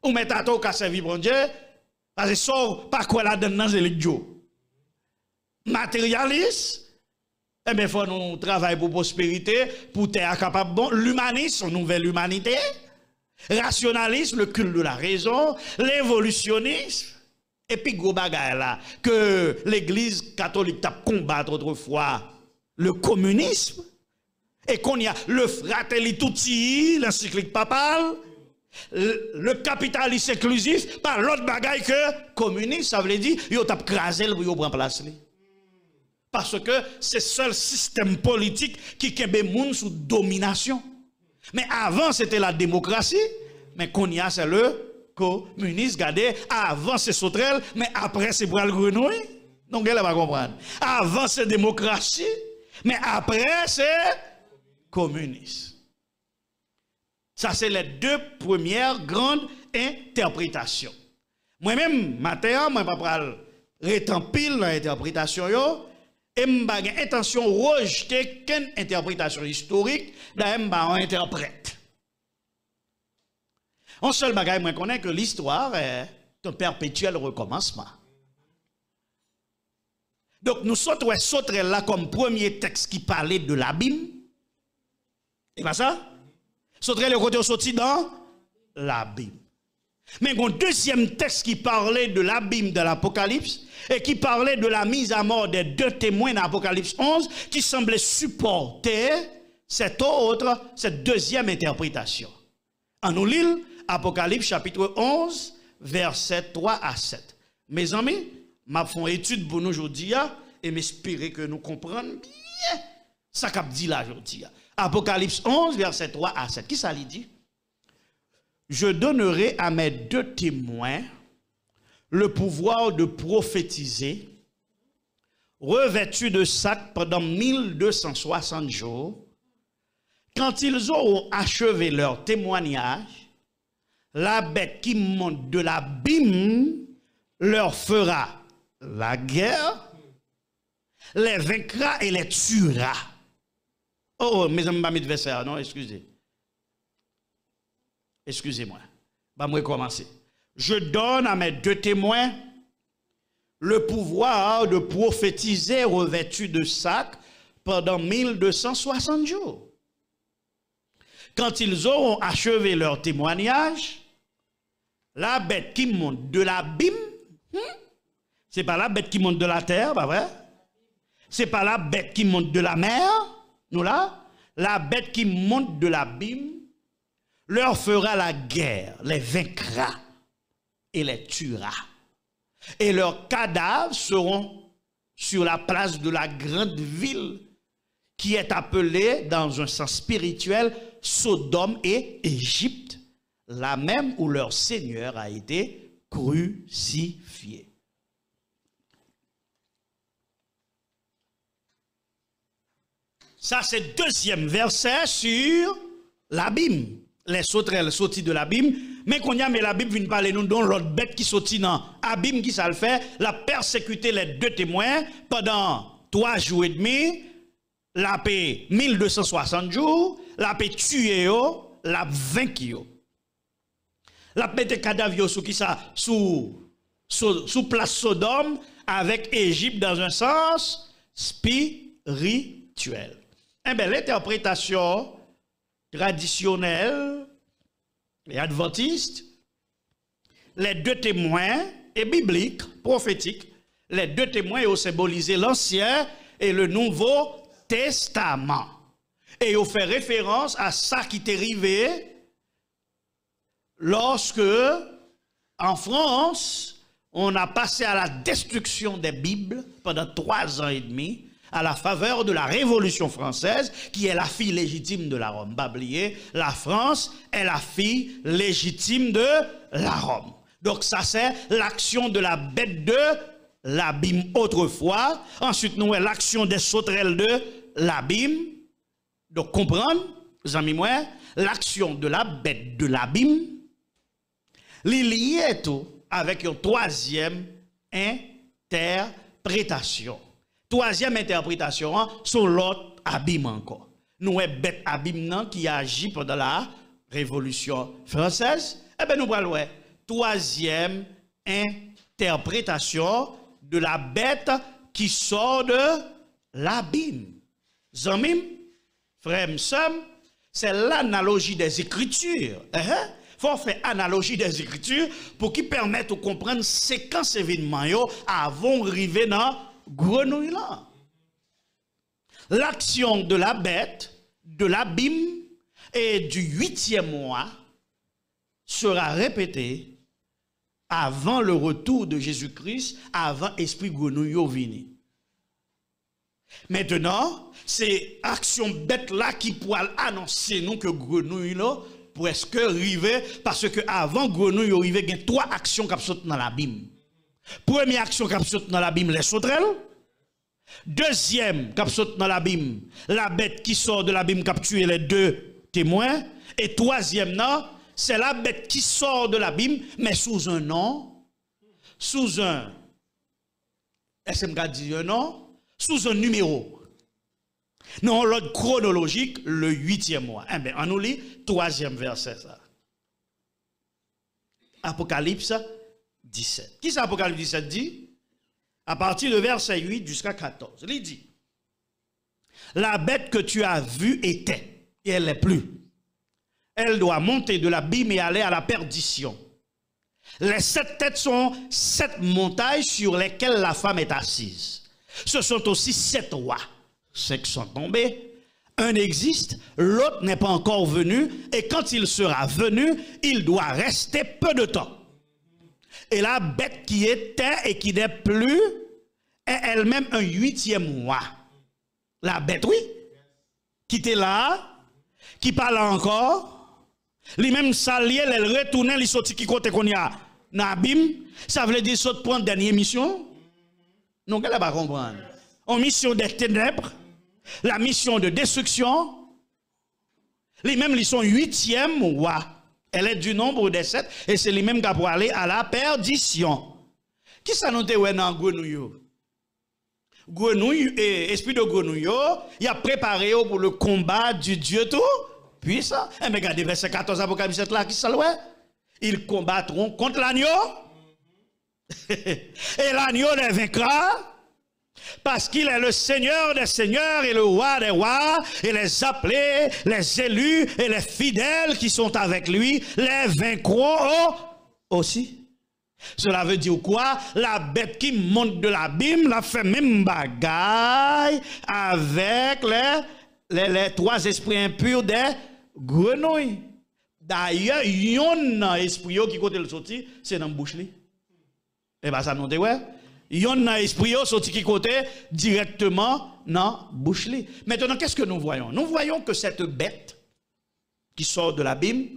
Speaker 2: Ou met à toi qu'à servir bon Dieu? Parce que sort pas quoi là dedans c'est le Dieu. matérialiste, eh bien, il faut nous travailler pour prospérité, pour être capable bon, l'humanisme, une nouvelle humanité, rationalisme, le culte de la raison, l'évolutionnisme, et puis gros bagay là, que l'église catholique t'a combattre autrefois, le communisme, et qu'on y a le Fratelli Tutti, l'encyclique papale, le capitalisme inclusif, par l'autre bagay que communiste, ça veut dire, yo t'a crasé pour yo prendre place. Parce que c'est le seul système politique qui kembe moun sous domination. Mais avant, c'était la démocratie, mais qu'on y a, c'est le communisme. Regardez, avant, c'est sauterelle, mais après, c'est bral grenouille. Donc, elle va comprendre. Avant, c'est démocratie, mais après, c'est communisme. Ça, c'est les deux premières grandes interprétations. Moi-même, matin, je ne vais pas rétampil dans l'interprétation, et je n'ai pas l'intention de rejeter qu'une interprétation historique, d'ailleurs, je interprète. Un seul bagage, je connais que l'histoire est un perpétuel recommencement. Donc, nous sautons là comme premier texte qui parlait de l'abîme. Et pas ça? Sauterait le côté sorti dans l'abîme. Mais un deuxième texte qui parlait de l'abîme de l'Apocalypse et qui parlait de la mise à mort des deux témoins d'Apocalypse 11 qui semblait supporter cette deuxième interprétation. En nous lit Apocalypse chapitre 11, versets 3 à 7. Mes amis, m'a fait une étude pour nous aujourd'hui et m'espérer que nous comprenions bien ce qu'a dit là aujourd'hui. Apocalypse 11, verset 3 à 7. Qui ça lui dit? Je donnerai à mes deux témoins le pouvoir de prophétiser, revêtus de sac pendant 1260 jours. Quand ils auront achevé leur témoignage, la bête qui monte de l'abîme leur fera la guerre, les vaincra et les tuera. Oh, mes amis, je vais verset, non, excusez. Excusez-moi. Je vais commencer. Je donne à mes deux témoins le pouvoir de prophétiser revêtus de sac pendant 1260 jours. Quand ils auront achevé leur témoignage, la bête qui monte de l'abîme, c'est pas la bête qui monte de la terre, pas vrai? C'est pas la bête qui monte de la mer, nous là, la bête qui monte de l'abîme leur fera la guerre, les vaincra et les tuera. Et leurs cadavres seront sur la place de la grande ville qui est appelée dans un sens spirituel Sodome et Égypte, la même où leur Seigneur a été crucifié. Ça, c'est le deuxième verset sur l'abîme. Les sauterelles sorties de l'abîme. Mais qu'on y a, mais l'abîme vient parler nous dans l'autre bête qui sortit dans l'abîme qui ça le fait. La persécuté les deux témoins pendant 3 jours et demi. La paix 1260 jours. La paix tué yo. La vaincu. La paix de cadavres sous qui ça? Sous place Sodome avec Égypte dans un sens spirituel. Eh bien, l'interprétation traditionnelle et adventiste, les deux témoins et bibliques, prophétiques, les deux témoins ont symbolisé l'Ancien et le Nouveau Testament. Et ils ont fait référence à ça qui est arrivé lorsque, en France, on a passé à la destruction des Bibles pendant 3 ans et demi, à la faveur de la Révolution française, qui est la fille légitime de la Rome. Pas oublier, la France est la fille légitime de la Rome. Donc ça, c'est l'action de la bête de l'abîme autrefois. Ensuite, nous avons l'action des sauterelles de l'abîme. Donc, comprendre, les amis, moi, l'action de la bête de l'abîme, lié tout avec une troisième interprétation. Troisième interprétation, sur l'autre abîme encore. Nous avons bête abîme qui agit pendant la Révolution française. Eh bien, nous allons troisième interprétation de la bête qui sort de l'abîme. Zamim, frère, sœur, c'est l'analogie des Écritures. Faut faire analogie des Écritures pour qu'ils permettent de comprendre séquence événements avant d'arriver dans grenouille là. L'action de la bête, de l'abîme et du 8e mois sera répétée avant le retour de Jésus-Christ, avant esprit grenouille vini. Maintenant, c'est action bête là qui pourra annoncer nous que grenouille là presque arrivé parce que avant grenouille arrivé il y a 3 actions qui sont dans l'abîme. Première action qui sont dans l'abîme les sauterelles. Deuxième qui sont dans l'abîme, la bête qui sort de l'abîme qui a tué les 2 témoins et troisième non, c'est la bête qui sort de l'abîme mais sous un nom, sous un SMK dit un nom, sous un numéro. Non, l'ordre chronologique, le 8e mois. Eh bien, on nous lit 3e verset. Ça. Apocalypse 17. Qui c'est Apocalypse 17 dit? À partir de verset 8 jusqu'à 14. Il dit, la bête que tu as vue était, et elle n'est plus. Elle doit monter de l'abîme et aller à la perdition. Les 7 têtes sont 7 montagnes sur lesquelles la femme est assise. Ce sont aussi 7 rois. 5 sont tombés, un existe, l'autre n'est pas encore venu, et quand il sera venu, il doit rester peu de temps. Et la bête qui était et qui n'est plus est elle-même un 8e mois. La bête, oui, qui était là, qui parle encore, lui-même s'allier, elle retourne, il sortit qui côté qu'on y a dans l'abîme, ça veut dire saute prendre dernière mission. Non, qu'elle va comprendre. En mission des ténèbres, la mission de destruction, les-mêmes ils sont 8e roi. Elle est du nombre des 7 et c'est les mêmes qui pour aller à la perdition. Qui ça nous dit dans grenouille? Grenouille et esprit de grenouille, il a préparé pour le combat du Dieu tout puissant. Et mais regardez verset 14 Apocalypse 7 là qui ça ouais? Ils combattront contre l'agneau. Et l'agneau les vaincra. Parce qu'il est le Seigneur des seigneurs et le roi des rois, et les appelés, les élus et les fidèles qui sont avec lui, les vaincront aussi. Cela veut dire quoi? La bête qui monte de l'abîme, la fait même bagaille avec les 3 esprits impurs des grenouilles. D'ailleurs, il y a un esprit qui côté le sorti, c'est dans la bouche. Et bien ça nous dit, ouais. Il y a un esprit sorti qui côté directement dans la bouche. Maintenant, qu'est-ce que nous voyons? Nous voyons que cette bête qui sort de l'abîme,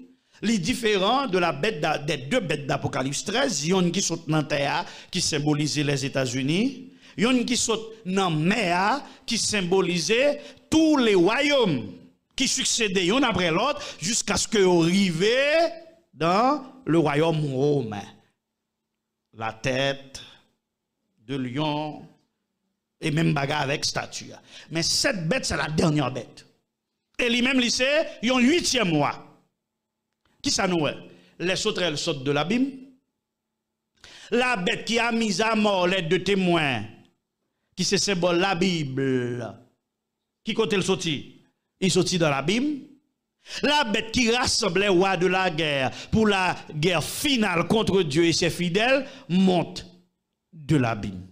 Speaker 2: est différent de la bête des 2 bêtes d'Apocalypse 13. Il y en a qui sautent dans la terre, qui symbolise les États-Unis. Il y en a qui sautent dans la mer, qui symbolise tous les royaumes qui succédaient l'un après l'autre jusqu'à ce qu'ils arrivent dans le royaume romain. La tête de lion et même bagarre avec statue. Mais cette bête, c'est la dernière bête. Et lui-même, il sait, il y a un 8e mois. Qui ça nous est? Les sauterelles sautent de l'abîme. La bête qui a mis à mort les 2 témoins, qui se symbole la Bible, qui côté le sorti? Il sortit dans l'abîme. La bête qui rassemble les rois de la guerre pour la guerre finale contre Dieu et ses fidèles monte de l'abîme.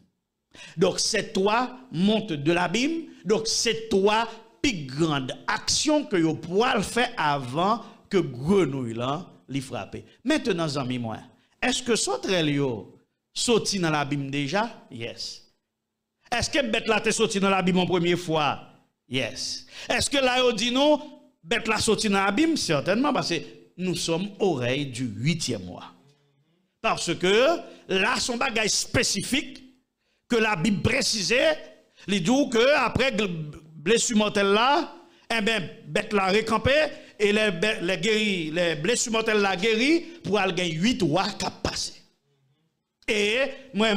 Speaker 2: Donc c'est toi monte de l'abîme. Donc c'est toi plus grande action que vous pouvez faire avant que grenouille là les frappe. Maintenant amis moi, est-ce que sauterelle yo sorti dans l'abîme déjà? Yes. Est-ce que bête là t'est sorti dans l'abîme en première fois? Yes. Est-ce que là yo dit non bête là sorti dans l'abîme? Certainement parce que nous sommes oreilles du 8e mois. Parce que là, son bagage spécifique que la Bible précisait, il dit que après blessure mortelle là, eh bien, bête la récampé et les blessures mortelles la guéri pour aller gagner 8 rois qui passé. Et moi,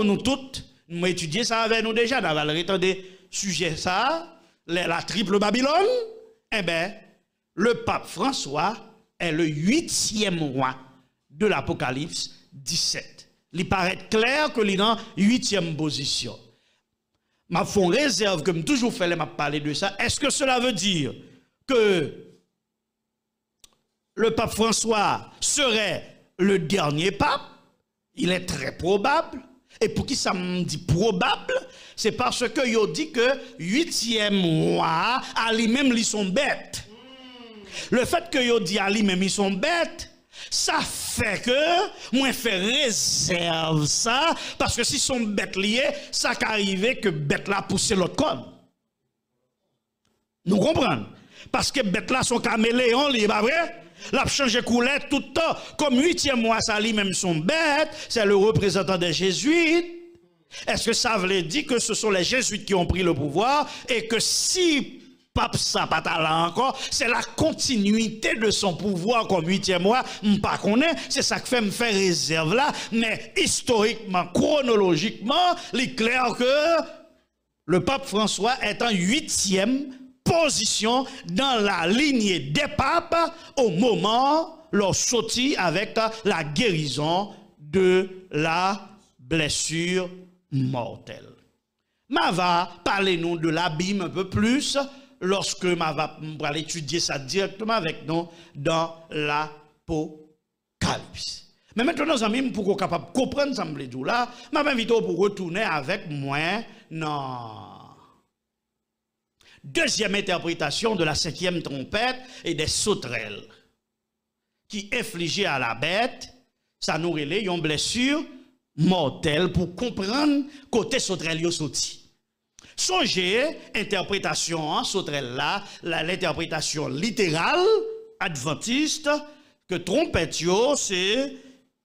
Speaker 2: nous toutes, nous étudié ça avec nous déjà, dans le sujet ça, la triple Babylone, eh bien, le pape François est le 8e roi de l'Apocalypse 17. Il paraît clair que il est dans 8e position. m'a fait une réserve que je toujours fait, m'a parlé de ça. Est-ce que cela veut dire que le pape François serait le dernier pape? Il est très probable. Et pour qui ça me dit probable? C'est parce que yo dit que 8e mois, à lui-même, ils sont bêtes. Le fait que yo dit à lui-même, ils sont bêtes, ça fait que moi fait réserve ça, parce que si sont bêtes liées, ça qu'arriver que bête là pousser l'autre corps. Nous comprenons? Parce que bête là sont caméléons, li pas vrai? L'a changé couleur tout le temps. Comme 8e mois, ça lui-même sont bêtes, c'est le représentant des jésuites. Est-ce que ça veut dire que ce sont les jésuites qui ont pris le pouvoir et que si pape ça pas là encore, c'est la continuité de son pouvoir comme 8e mois, m'pas connaît, c'est ça que fait me faire réserve là, mais historiquement, chronologiquement, il est clair que le pape François est en 8e position dans la lignée des papes au moment leur sortie avec la guérison de la blessure mortelle. Ma va parler nous de l'abîme un peu plus lorsque ma va étudier ça directement avec nous dans l'Apocalypse. Mais maintenant, amis, pour qu'on soit capable de comprendre ça, là, je m'invite pour retourner avec moi dans deuxième interprétation de la 5e trompette et des sauterelles qui infligeaient à la bête, ça nous relève une blessure mortelle pour comprendre côté sauterelle yo sorti. Songez, interprétation, sauterelle là, l'interprétation littérale, adventiste, que trompette yo, c'est,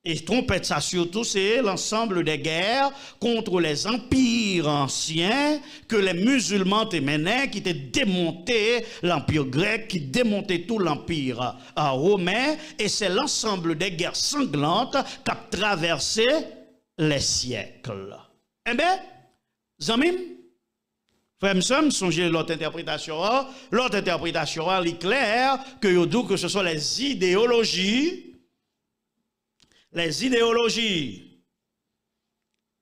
Speaker 2: et trompette ça surtout, c'est l'ensemble des guerres contre les empires anciens que les musulmans menaient, qui étaient démontés l'empire grec, qui démontait tout l'empire romain, et c'est l'ensemble des guerres sanglantes qui a traversé les siècles. Eh bien, Zamim, frère M'Sem, songez l'autre interprétation, il est clair que ce sont les idéologies,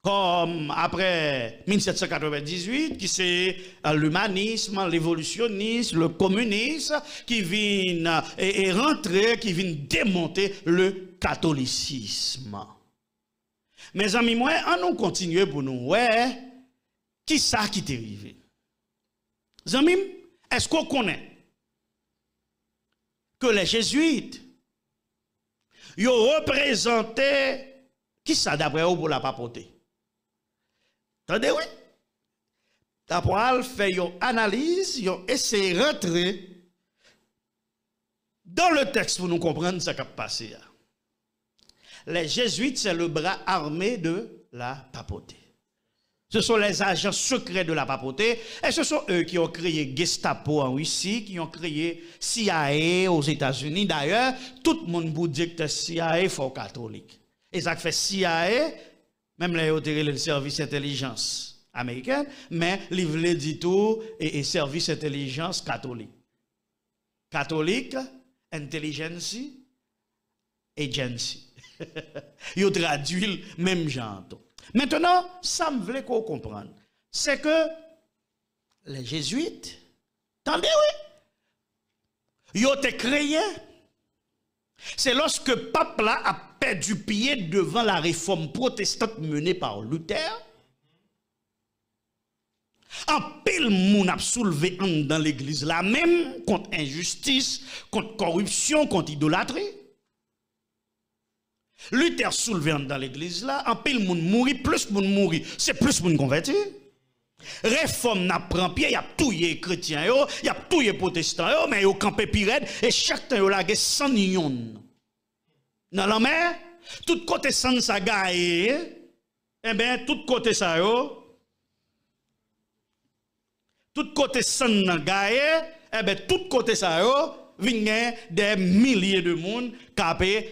Speaker 2: comme après 1798, qui c'est l'humanisme, l'évolutionnisme, le communisme, qui viennent et rentrer, qui viennent démonter le catholicisme. Mes amis, moi, on nous continue pour nous, ouais, qui ça qui t'est arrivé? Zamim, est-ce qu'on connaît que les jésuites, ils représentaient qui ça d'après eux pour la papauté? Attendez, oui. D'après eux, fait une analyse, ils ont essayé de rentrer dans le texte pour nous comprendre ce qui a passé. Les jésuites, c'est le bras armé de la papauté. Ce sont les agents secrets de la papauté et ce sont eux qui ont créé Gestapo en Russie, qui ont créé CIA aux États-Unis. D'ailleurs, tout le monde vous dit que CIA est fort catholique. Et ça fait CIA, même là, ils le service intelligence américain, mais ils voulaient dire tout et service intelligence catholique. Catholique, intelligence, agency. Ils traduisent le même genre. Maintenant, ça me voulait qu'on comprenne. C'est que les jésuites, attendez, oui, ils ont été créés. C'est lorsque le pape là a perdu pied devant la réforme protestante menée par Luther. En pile moun a soulevé dans l'église là même contre injustice, contre corruption, contre idolâtrie. Luther soulevé dans l'église là, en pile moun mouri, plus moun mouri, c'est plus moun converti. Réforme n'a prend pied, y a touye chrétien yo, y a touye protestant yo, mais yo campé pirate et chaque temps yo lage 100 millions. Dans la mer, tout côté sans ça gagne, eh ben tout côté ça yo, tout côté sans gagne, eh ben tout côté ça yo, viennent des milliers de monde qui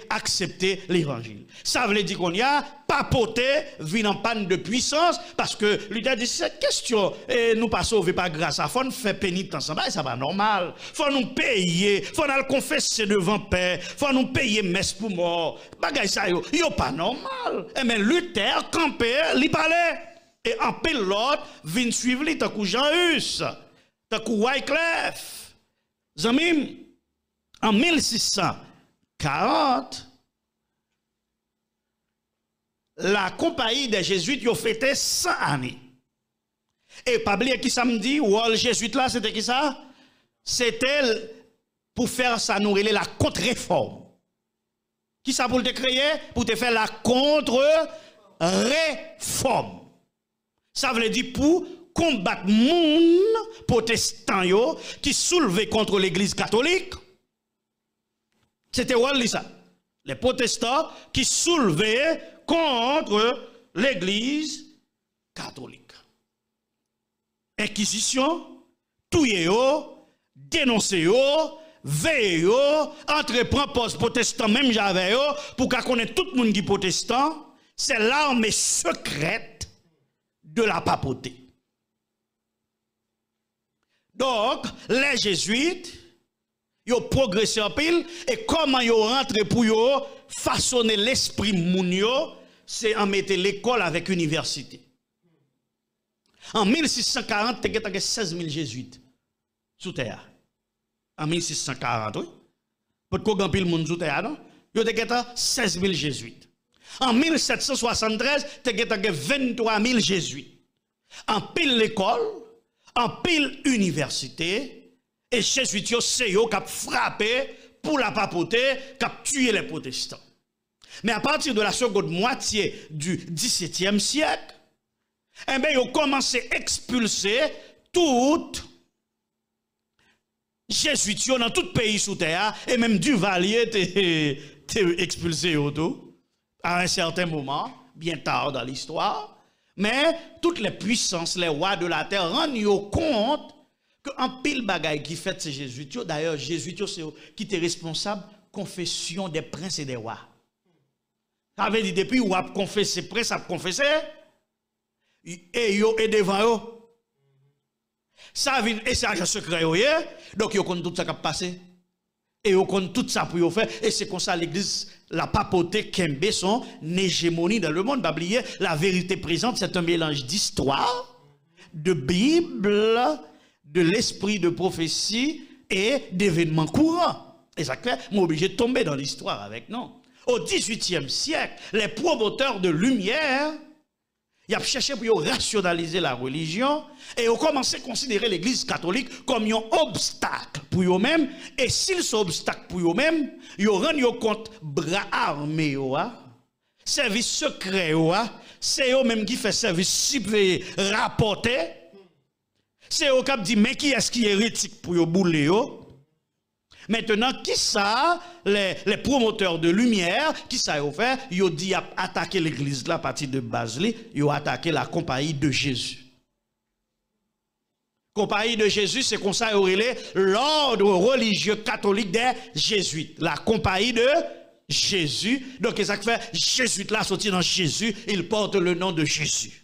Speaker 2: accepter l'évangile. Ça veut dire qu'on y a papoté, vient en panne de puissance, parce que lui a dit cette question, et nous pas sauver par grâce à faut nous faire pénitence, ça va normal. Faut nous payer, faut nous confesser devant Père, faut nous payer messe pour mort. Bagay ça yo pas normal. Et mais Luther campé, li parlait. Et en pile l'autre, vient suivre lui, tant que Jean-Hus, tant que Wycliffe. Zamim, en 1640, la compagnie des jésuites a fêté 100 années. Et pas oublier qui ça me dit, ou le jésuite là, c'était qui ça? C'était pour faire ça, nous relais la contre-réforme. Qui ça pour te créer? Pour te faire la contre-réforme. Ça veut dire pour combattre moun protestant yo qui soulevait contre l'église catholique. C'était ça. Les protestants qui soulevaient contre l'église catholique. Inquisition, touye yo, dénoncer yo, veille yo, entreprend poste protestant même j'avais yo pour qu'on connaisse tout le monde qui protestant, c'est l'armée secrète de la papauté. Donc, les jésuites, ils ont progressé en pile, et comment ils ont rentré pour yo façonner l'esprit moun yo, c'est en mettre l'école avec l'université. En 1640, il y a 16 000 jésuites sous terre. En 1640, oui. Pour qu'on gagne le monde sous terre, non? Il y a 16 000 jésuites. En 1773, il y a 23 000 jésuites. En pile l'école, en pile université, et jésuites, c'est eux qui ont frappé pour la papauté, qui ont tué les protestants. Mais à partir de la seconde moitié du XVIIe siècle, eh bien, ils ont commencé à expulser toutes jésuites dans tout pays sous terre, et même Duvalier était expulsé autour à un certain moment, bien tard dans l'histoire. Mais toutes les puissances, les rois de la terre rendent compte qu'en pile bagaille qui fait ces jésuites, d'ailleurs, jésuites, c'est qui était responsable confession des princes et des rois. Ça veut dire, depuis ou a confessé, prince a confessé, et yo est devant eux. Ça vient, et c'est un secret, donc yo connaît tout ça qui a passé. Et yo connaît tout ça pour yo faire. Et c'est comme ça l'église, la papauté, Kembe, son hégémonie dans le monde. Oublier, la vérité présente, c'est un mélange d'histoire, de Bible, de l'esprit de prophétie et d'événements courants. Et ça fait, moi obligé de tomber dans l'histoire avec, non. Au XVIIIe siècle, les promoteurs de lumière, ils ont cherché pour rationaliser la religion et ils ont commencé à considérer l'église catholique comme un obstacle pour eux-mêmes. Et s'ils sont obstacles pour eux-mêmes, ils rendent compte bras armés, service secret, c'est eux-mêmes qui font service surveillé, rapporté. C'est eux qui disent, mais qui est-ce qui est hérétique pour eux bouler? Maintenant, qui ça, les promoteurs de lumière, qui ça ont fait? Ils ont dit attaquer l'église là à partir de Basile, ils ont attaqué la compagnie de Jésus. Compagnie de Jésus, c'est comme ça, l'ordre religieux catholique des jésuites. La compagnie de Jésus. Donc, ça fait jésuite là, sorti dans Jésus, il porte le nom de Jésus.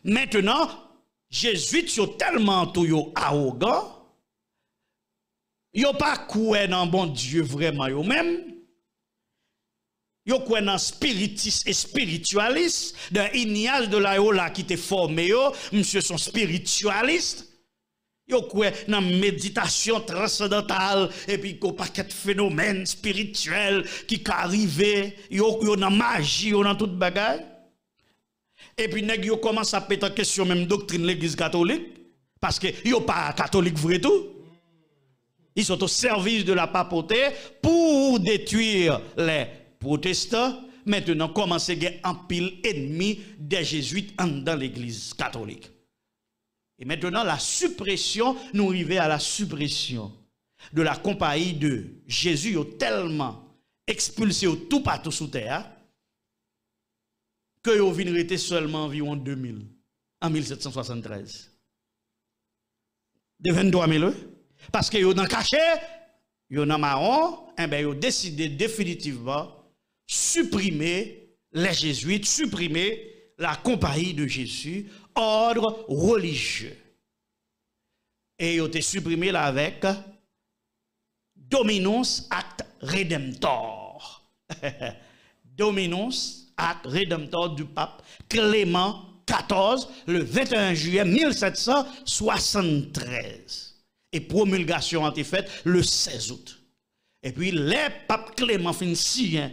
Speaker 2: Maintenant, jésuites sont tellement arrogants. Yo pas quoi dans bon Dieu vraiment yo même. Yo quoi dans spiritisme et spiritualiste, dans Ignace de Loyola qui te formé yo, monsieur son spiritualiste. Yo quoi dans méditation transcendantale et puis ko paquet de phénomènes spirituels qui arrivé, yo dans magie, yo dans toute bagaille. Et puis nèg yo commence à péter en question même doctrine l'église catholique parce que yo pas catholique vrai tout. Ils sont au service de la papauté pour détruire les protestants. Maintenant, commencez à gagner un pile ennemi des jésuites dans l'église catholique. Et maintenant, la suppression, nous arrivons à la suppression de la compagnie de Jésus, ont tellement expulsé tout partout sous terre que vous venez rester seulement environ 2000 en 1773. De 23 000. Parce que vous dans caché, vous dans marron, et bien vous décidé définitivement supprimer les jésuites, supprimer la compagnie de Jésus, ordre religieux. Et vous avez supprimé là avec Dominus Acte Redemptor. Dominus acte rédempteur du pape Clément XIV le 21 juillet 1773. Et promulgation a été faite le 16 août. Et puis les papes Clément fin signé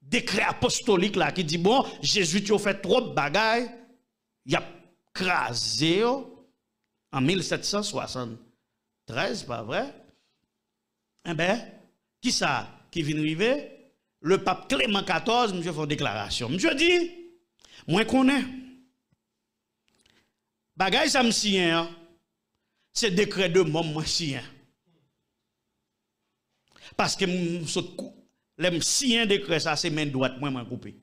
Speaker 2: décret apostolique là qui dit bon, Jésus tu fait trop de bagailles, il a crasé en 1773, pas vrai? Eh bien, qui ça qui vient arriver? Le pape Clément XIV, monsieur fait une déclaration. Monsieur dit, moi connais. Bagay ça me signe, c'est décret de mort moi signe. Parce que les signe décret ça c'est main droite moi coupé.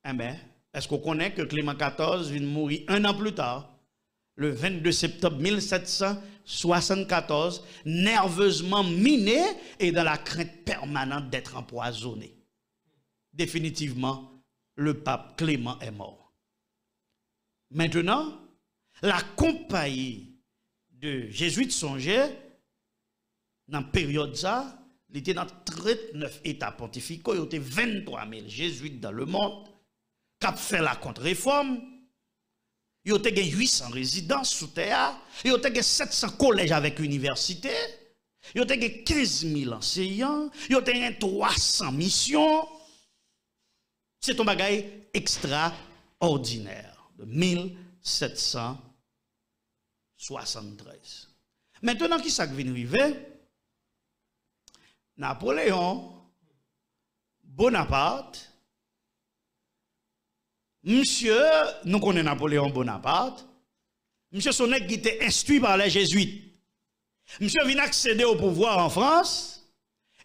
Speaker 2: Eh bien, est-ce qu'on connaît que Clément XIV vient mourir un an plus tard? Le 22 septembre 1774, nerveusement miné et dans la crainte permanente d'être empoisonné. Définitivement, le pape Clément est mort. Maintenant, la compagnie de jésuites songeait, dans la période ça, il était dans 39 États pontificaux, il y avait 23 000 jésuites dans le monde, qui ont fait la contre-réforme. Il y a 800 résidences sous terre, il y a 700 collèges avec université, il y a 15 000 enseignants, il y a 300 missions. C'est un bagage extraordinaire de 1773. Maintenant, qui ça vient arriver? Napoléon Bonaparte. Monsieur, nous connaissons Napoléon Bonaparte. Monsieur Sonnet qui était instruit par les jésuites. Monsieur vient accéder au pouvoir en France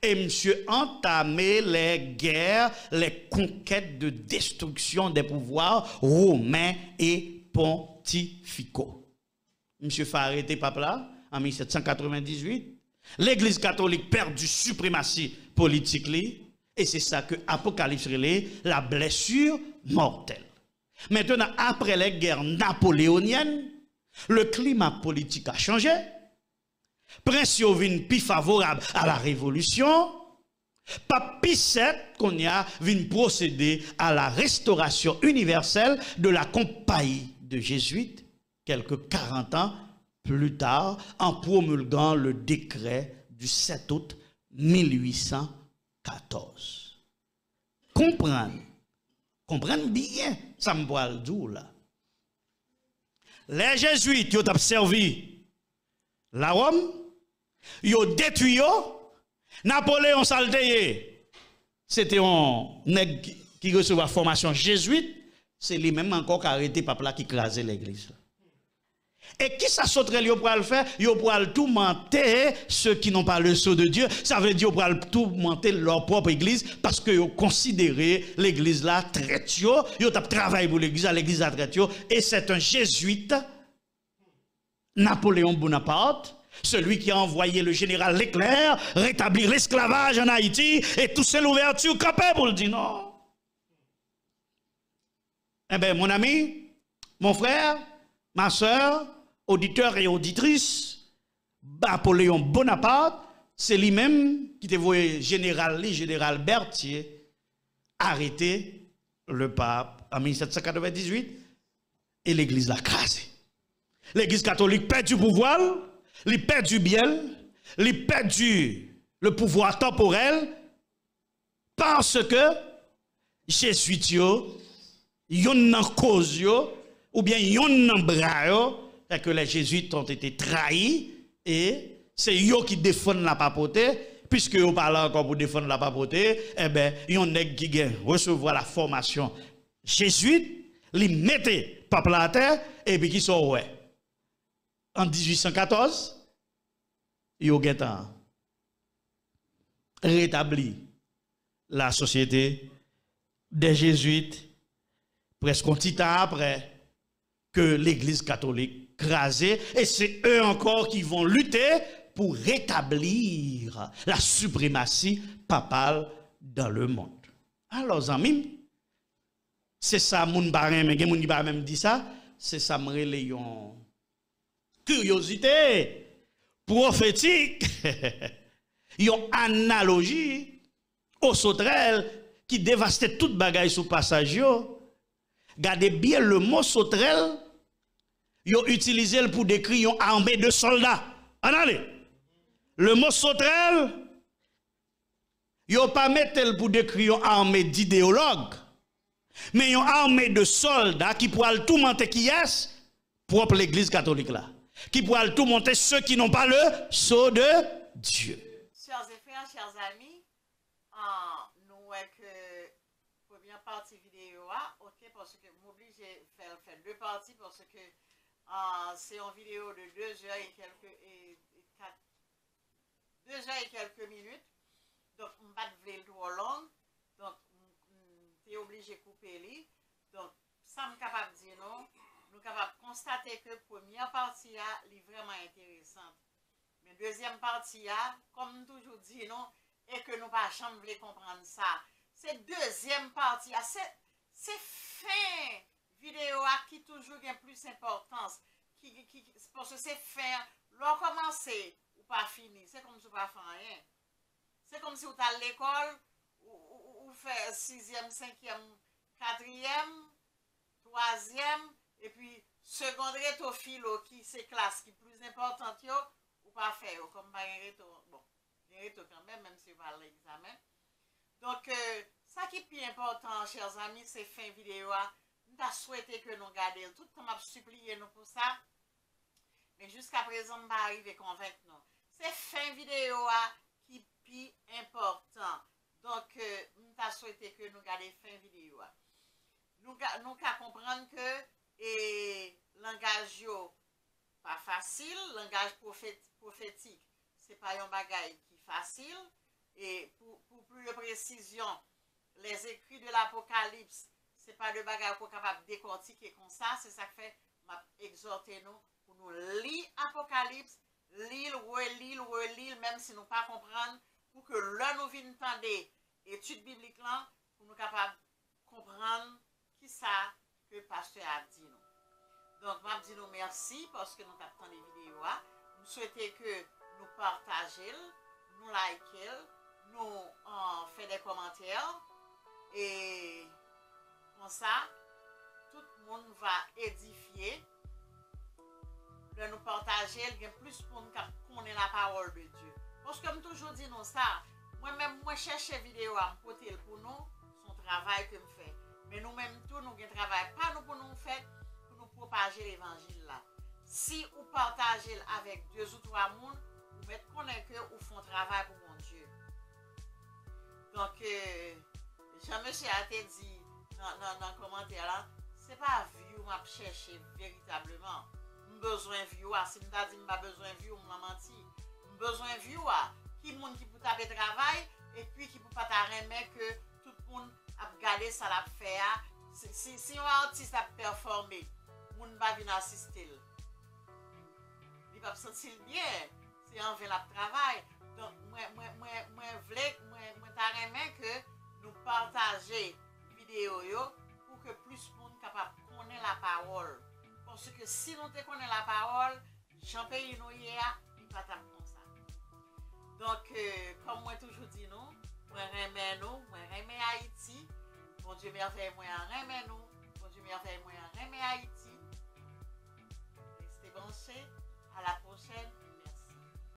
Speaker 2: et monsieur entamé les guerres, les conquêtes de destruction des pouvoirs romains et pontificaux. Monsieur fait arrêter pape là en 1798. L'église catholique perd du suprématie politique et c'est ça que Apocalypse relève la blessure mortelle. Maintenant, après les guerres napoléoniennes, le climat politique a changé. Prince Yovin plus favorable à la révolution. Pape Pie VII qu'on a vient procéder à la restauration universelle de la compagnie de jésuites quelques 40 ans plus tard en promulguant le décret du 7 août 1814. Comprendre bien, ça me voit le doux là. Les jésuites, ils ont servi la Rome, ils ont détruit, Napoléon Salteye, c'était un nègre qui recevait la formation jésuite, c'est lui-même encore qui a arrêté papa qui crasait l'église. Et qui ça sauterait pour le faire? Ils pourraient tout mentir ceux qui n'ont pas le sceau de Dieu. Ça veut dire qu'ils pourraient tout mentir leur propre église parce qu'ils ont considéré l'église là traite. Ils ont travaillé pour l'église, l'église a traite. Et c'est un jésuite, Napoléon Bonaparte, celui qui a envoyé le général Leclerc rétablir l'esclavage en Haïti et tout c'est l'ouverture capée pour le dire non. Eh bien, mon ami, mon frère, ma soeur, auditeurs et auditrices, Napoléon Bonaparte, c'est lui-même qui était voyé général Berthier arrêter le pape en 1798 et l'église l'a crasé. L'église catholique perd du pouvoir, il perd du bien, il perd le pouvoir temporel parce que jésuites yon nan cause ou bien yon nan bras c'est que les jésuites ont été trahis et c'est eux qui défendent la papauté puisque vous parlez encore pour défendre la papauté eh ben yon nèg qui gagne recevoir la formation jésuite li mette peuple à terre et puis qui sont ouais en 1814 yo gen rétabli la société des jésuites presque un petit temps après que l'église catholique crasée, et c'est eux encore qui vont lutter pour rétablir la suprématie papale dans le monde. Alors, amis, c'est ça, moun barem, mais moun ba même dit ça, c'est ça, m'rele curiosité prophétique, yon analogie au sauterelle qui dévastait toute bagaille sous passage yo. Gardez bien le mot sauterelle, yo utilisé pour décrire une armée de soldats. Allez. Le mot sauterelle, yo pas mettre pour décrire une armée d'idéologues, mais une armée de soldats qui pourra tout monter qui est propre l'église catholique là, qui pourra tout monter ceux qui n'ont pas le sceau de Dieu.
Speaker 1: Chers frères, chers amis, nous voyons que première partie vidéo, ok, parce que m'oblige à faire deux parties parce que c'est une vidéo de 2 heures et quelques minutes. Donc, je ne vais pas trop long. Donc, tu es obligé de couper les. Donc, ça me capable de dire non. Nous sommes capables de constater que la première partie est vraiment intéressante. Mais la deuxième partie, comme toujours dit non, et que nous ne pas jamais comprendre ça. Cette deuxième partie, c'est fin vidéo qui toujours a plus d'importance. Parce que c'est fin, l'on commence ou pas fini. C'est comme si on ne pas fait rien. C'est comme si vous êtes à l'école, ou fait 6e, 5e, 4e, 3e, et puis secondaire au philo, qui c'est classe qui est plus importante, ou pas faire, comme par un retour, bon, un retour quand même si vous parlez l'examen. Donc, ça qui est plus important, chers amis, c'est fin vidéo. Nous avons souhaité que nous regardions tout le temps, je supplié nous pour ça. Mais jusqu'à présent, je vais arriver à convaincre nous. C'est fin vidéo qui est plus important. Donc, nous avons souhaité que nous regardions fin vidéo. Nous avons comprendre que le langage n'est pas facile, le langage prophétique, ce n'est pas un bagage qui est facile. Et pour plus de précision, les écrits de l'Apocalypse, ce n'est pas de bagage qu'on est capable de décortiquer comme ça. C'est ça que fait, m'a exhorté nous pour nous lire l'Apocalypse, relire, même si nous ne pas comprendre, pour que là nous venions entendre l'étude biblique là, pour nous capables de comprendre qui ça que le pasteur a dit nous. Donc, je dis nous merci parce que nous avons des vidéos. Nous souhaitons que nous partagions, nous likons, nous faisons des commentaires. Et comme ça, tout le monde va édifier. De nous partager, il y a plus pour nous connaître la parole de Dieu. Parce que comme toujours dit nous ça, moi-même, moi cherche vidéo à me porter pour nous, son travail que je fais. Mais nous-mêmes, tout, nous avons un travail, pas nous pour nous faire, pour nous propager l'évangile là. Si vous partagez avec 2 ou 3 personnes, vous mettez connaître que vous font travail pour mon Dieu. Donc, Jean-Michel a dit dans le commentaire là, c'est pas view m'a chercher véritablement. Besoin view, si je dis que j'ai besoin view, je menti. Besoin view, qui monde qui peut taper travail et puis qui peut pas remettre que tout le monde a regardé ça l'a fait. Si un artiste a performé, le monde va venir assister. Il va se sentir bien. C'est un vrai travail. Donc, moi, je que nous partager vidéo pour que plus de monde capable de connaître la parole. Parce que si nous te connaissons la parole, Jean-Pays nous y a, il va pas comme ça. Donc, comme moi toujours dit nous, moi remets nous, moi remets Haïti. Bon Dieu merveille, moi remets nous. Bon Dieu merveille, moi remets Haïti. Restez branchés. À la prochaine.